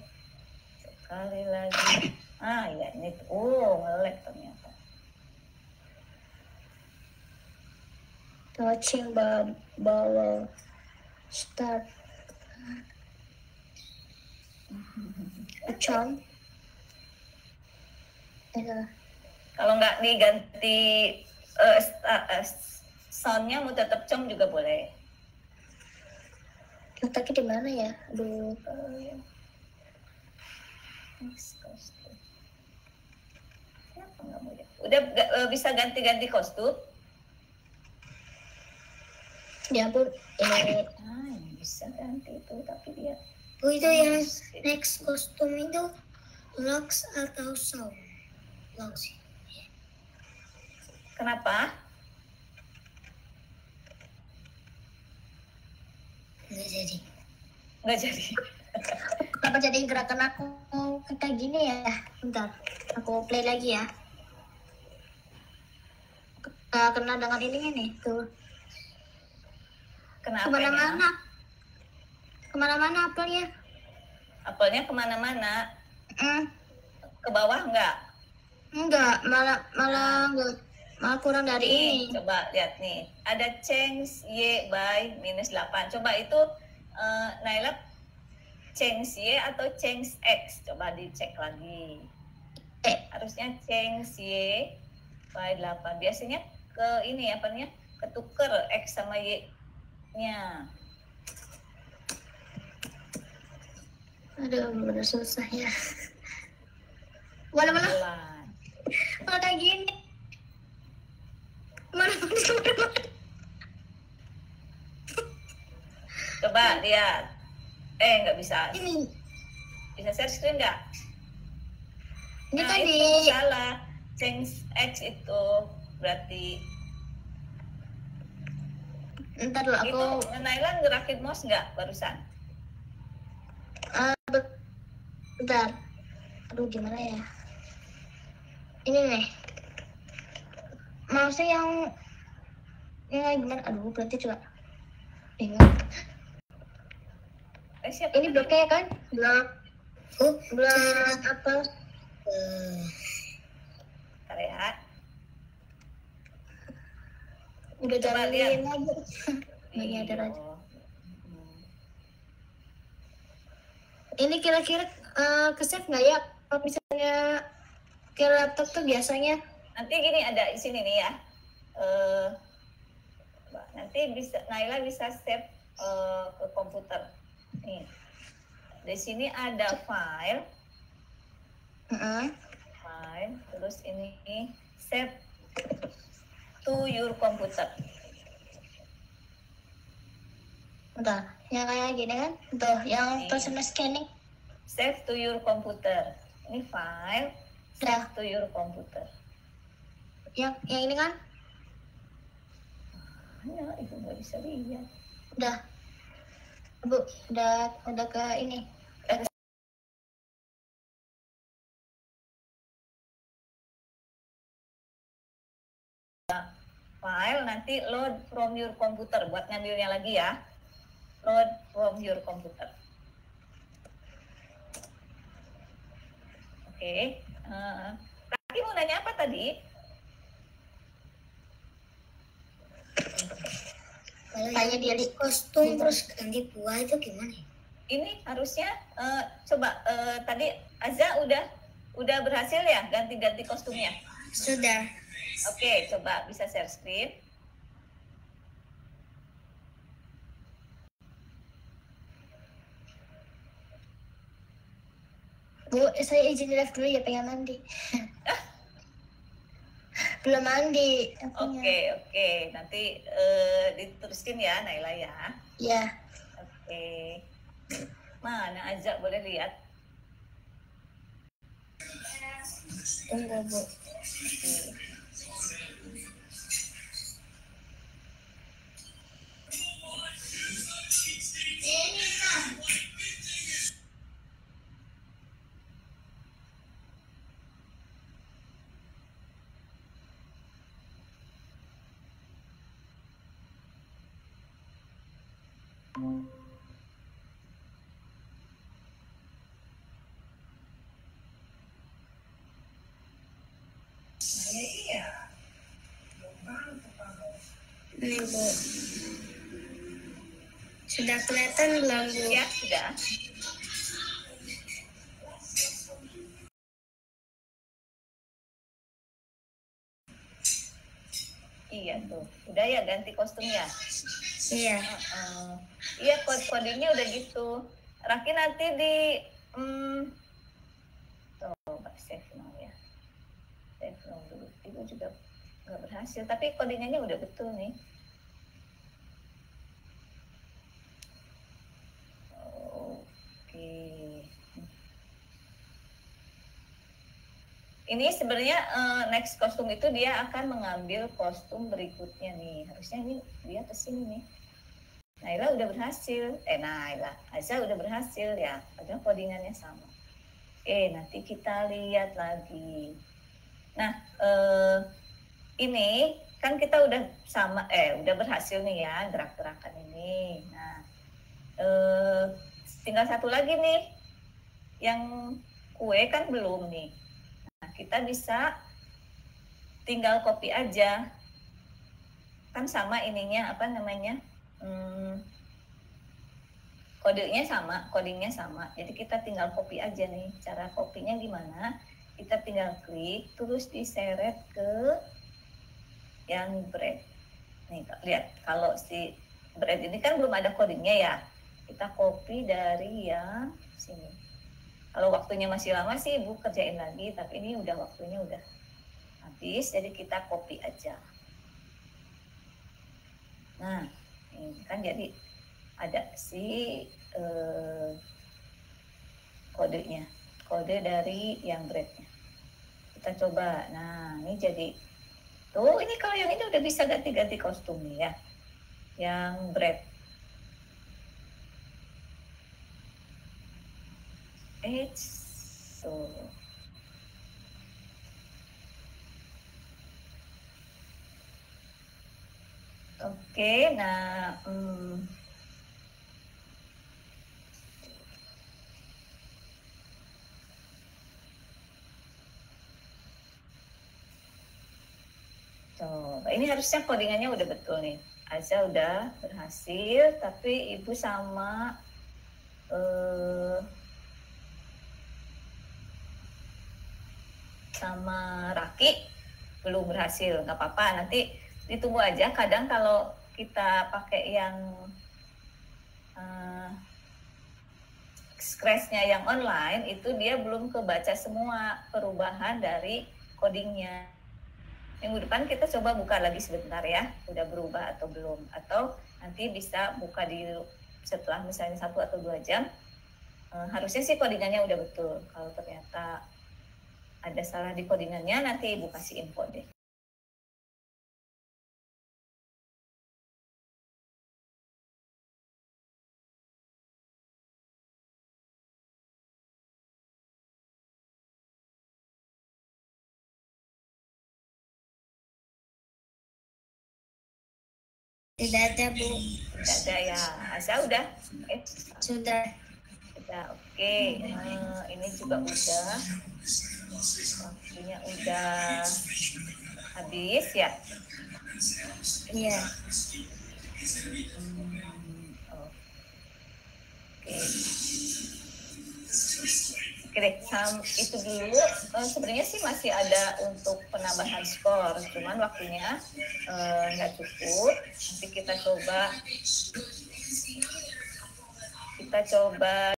Sekali lagi. Ya ini tuh. Ngelek ternyata. Watching bawah start. Acon. Kalau nggak diganti soundnya mau tetap com juga boleh. Letaknya di mana ya? Aduh. Udah bisa ganti-ganti kostum? Ya Bu. Bisa ganti itu tapi dia. Itu yang next kostum itu Lux atau Sound? Lux. Kenapa? Nggak jadi. Kenapa jadi gerakan aku kayak gini ya? Bentar, aku play lagi ya. Kena dengan ini nih, tuh. Kenapa? Kemana-mana. Kemana-mana apelnya? Apelnya kemana-mana? Ke bawah enggak? Enggak, malah enggak. Malah kurang dari Nih, ini. coba lihat nih. Ada change Y by -8. Coba itu Naila change Y atau change X? Coba dicek lagi. Harusnya change Y by 8. Biasanya ke ini apa namanya? Ketuker X sama Y-nya. Aduh, bener susah ya. Mana kayak gini. Mana. Coba lihat. Nggak bisa. Ini. Bisa share screen nggak? Ini Nah, tadi. itu salah. Change X itu berarti. Ntar dulu aku. Itu Naila ngerakin mouse nggak barusan? Bentar. Aduh, gimana ya? Ini nih. Mouse yang gimana? Aduh, berarti coba. Bingung. Siapa Ini bloknya kan? Blok apa? Bentar ya. Udah Coba jalanin lihat. lagi. Nggak nyadar aja. Ini kira-kira ke save nggak ya? Kalau misalnya ke laptop tuh biasanya. Nanti gini ada di sini nih ya. Nanti Naila bisa save ke komputer. Nih. Di sini ada file. File, terus ini save to your computer. Bentar, yang kayak gini kan? Tuh, yang personal scanning. Save to your computer. Ini file, save to your computer. Yang ini kan? Mana? Itu nggak bisa lihat. Udah. Bu, udah ke ini. File, nanti load from your computer. Buat ngambilnya lagi ya. Load from your computer. Oke. Tadi mau nanya apa tadi? Tanya dia di kostum terus ganti buah itu gimana? Ini harusnya coba tadi Azza udah berhasil ya ganti-ganti kostumnya? Sudah. Oke, coba bisa share screen. Bu, saya izin live dulu ya, pengen mandi. Belum mandi. Oke. Nanti dituliskan ya Naila ya. Iya. Oke. Mana Azza boleh lihat? Tunggu, Bu. Ini, Bu. Sudah kelihatan belum, Bu? Ya, sudah. Iya tuh, udah ya ganti kostumnya. Iya. Iya kodenya udah gitu. Raki nanti di save now ya. Save now dulu. Itu juga nggak berhasil, tapi kodenya udah betul nih. Oke. Ini sebenarnya next kostum itu dia akan mengambil kostum berikutnya nih. Harusnya ini dia kesini nih. Naila udah berhasil. Azza udah berhasil ya. Padahal codingannya sama. Nanti kita lihat lagi. Nah, ini kan kita udah udah berhasil nih ya gerak-gerakan ini. Nah, tinggal satu lagi nih. Yang kue kan belum nih. Nah, kita bisa tinggal copy aja. Kan sama ininya, apa namanya, kodenya sama, codingnya sama. Jadi kita tinggal copy aja nih. Cara copy-nya gimana? Kita tinggal klik, terus diseret ke yang bread. Nih, lihat, kalau si bread ini kan belum ada codingnya ya. Kita copy dari yang sini. Kalau waktunya masih lama sih Ibu kerjain lagi, tapi ini udah waktunya udah habis, jadi kita copy aja. Nah, ini kan jadi ada si kodenya, kode dari yang breadnya. Kita coba. Nah, ini jadi tuh, ini kalau yang ini udah bisa ganti-ganti kostumnya ya, yang bread. Tuh. Oke, nah coba, ini harusnya codingannya udah betul nih. Aza udah berhasil, tapi Ibu sama Raki belum berhasil. Nggak apa-apa, nanti ditunggu aja. Kadang kalau kita pakai yang Scratch-nya yang online, itu dia belum kebaca semua perubahan dari codingnya. Minggu depan kita coba buka lagi sebentar ya, udah berubah atau belum. Atau nanti bisa buka di setelah misalnya 1 atau 2 jam. Harusnya sih codingannya udah betul. Kalau ternyata ada salah di codingannya, nanti Ibu kasih info deh. Tidak ada, Bu. Tidak ada ya. Asa udah? Sudah. Sudah, oke. Ini juga udah. Waktunya udah habis ya? Iya. Oke deh, itu dulu. Sebenarnya sih masih ada untuk penambahan skor, cuman waktunya nggak cukup. Nanti kita coba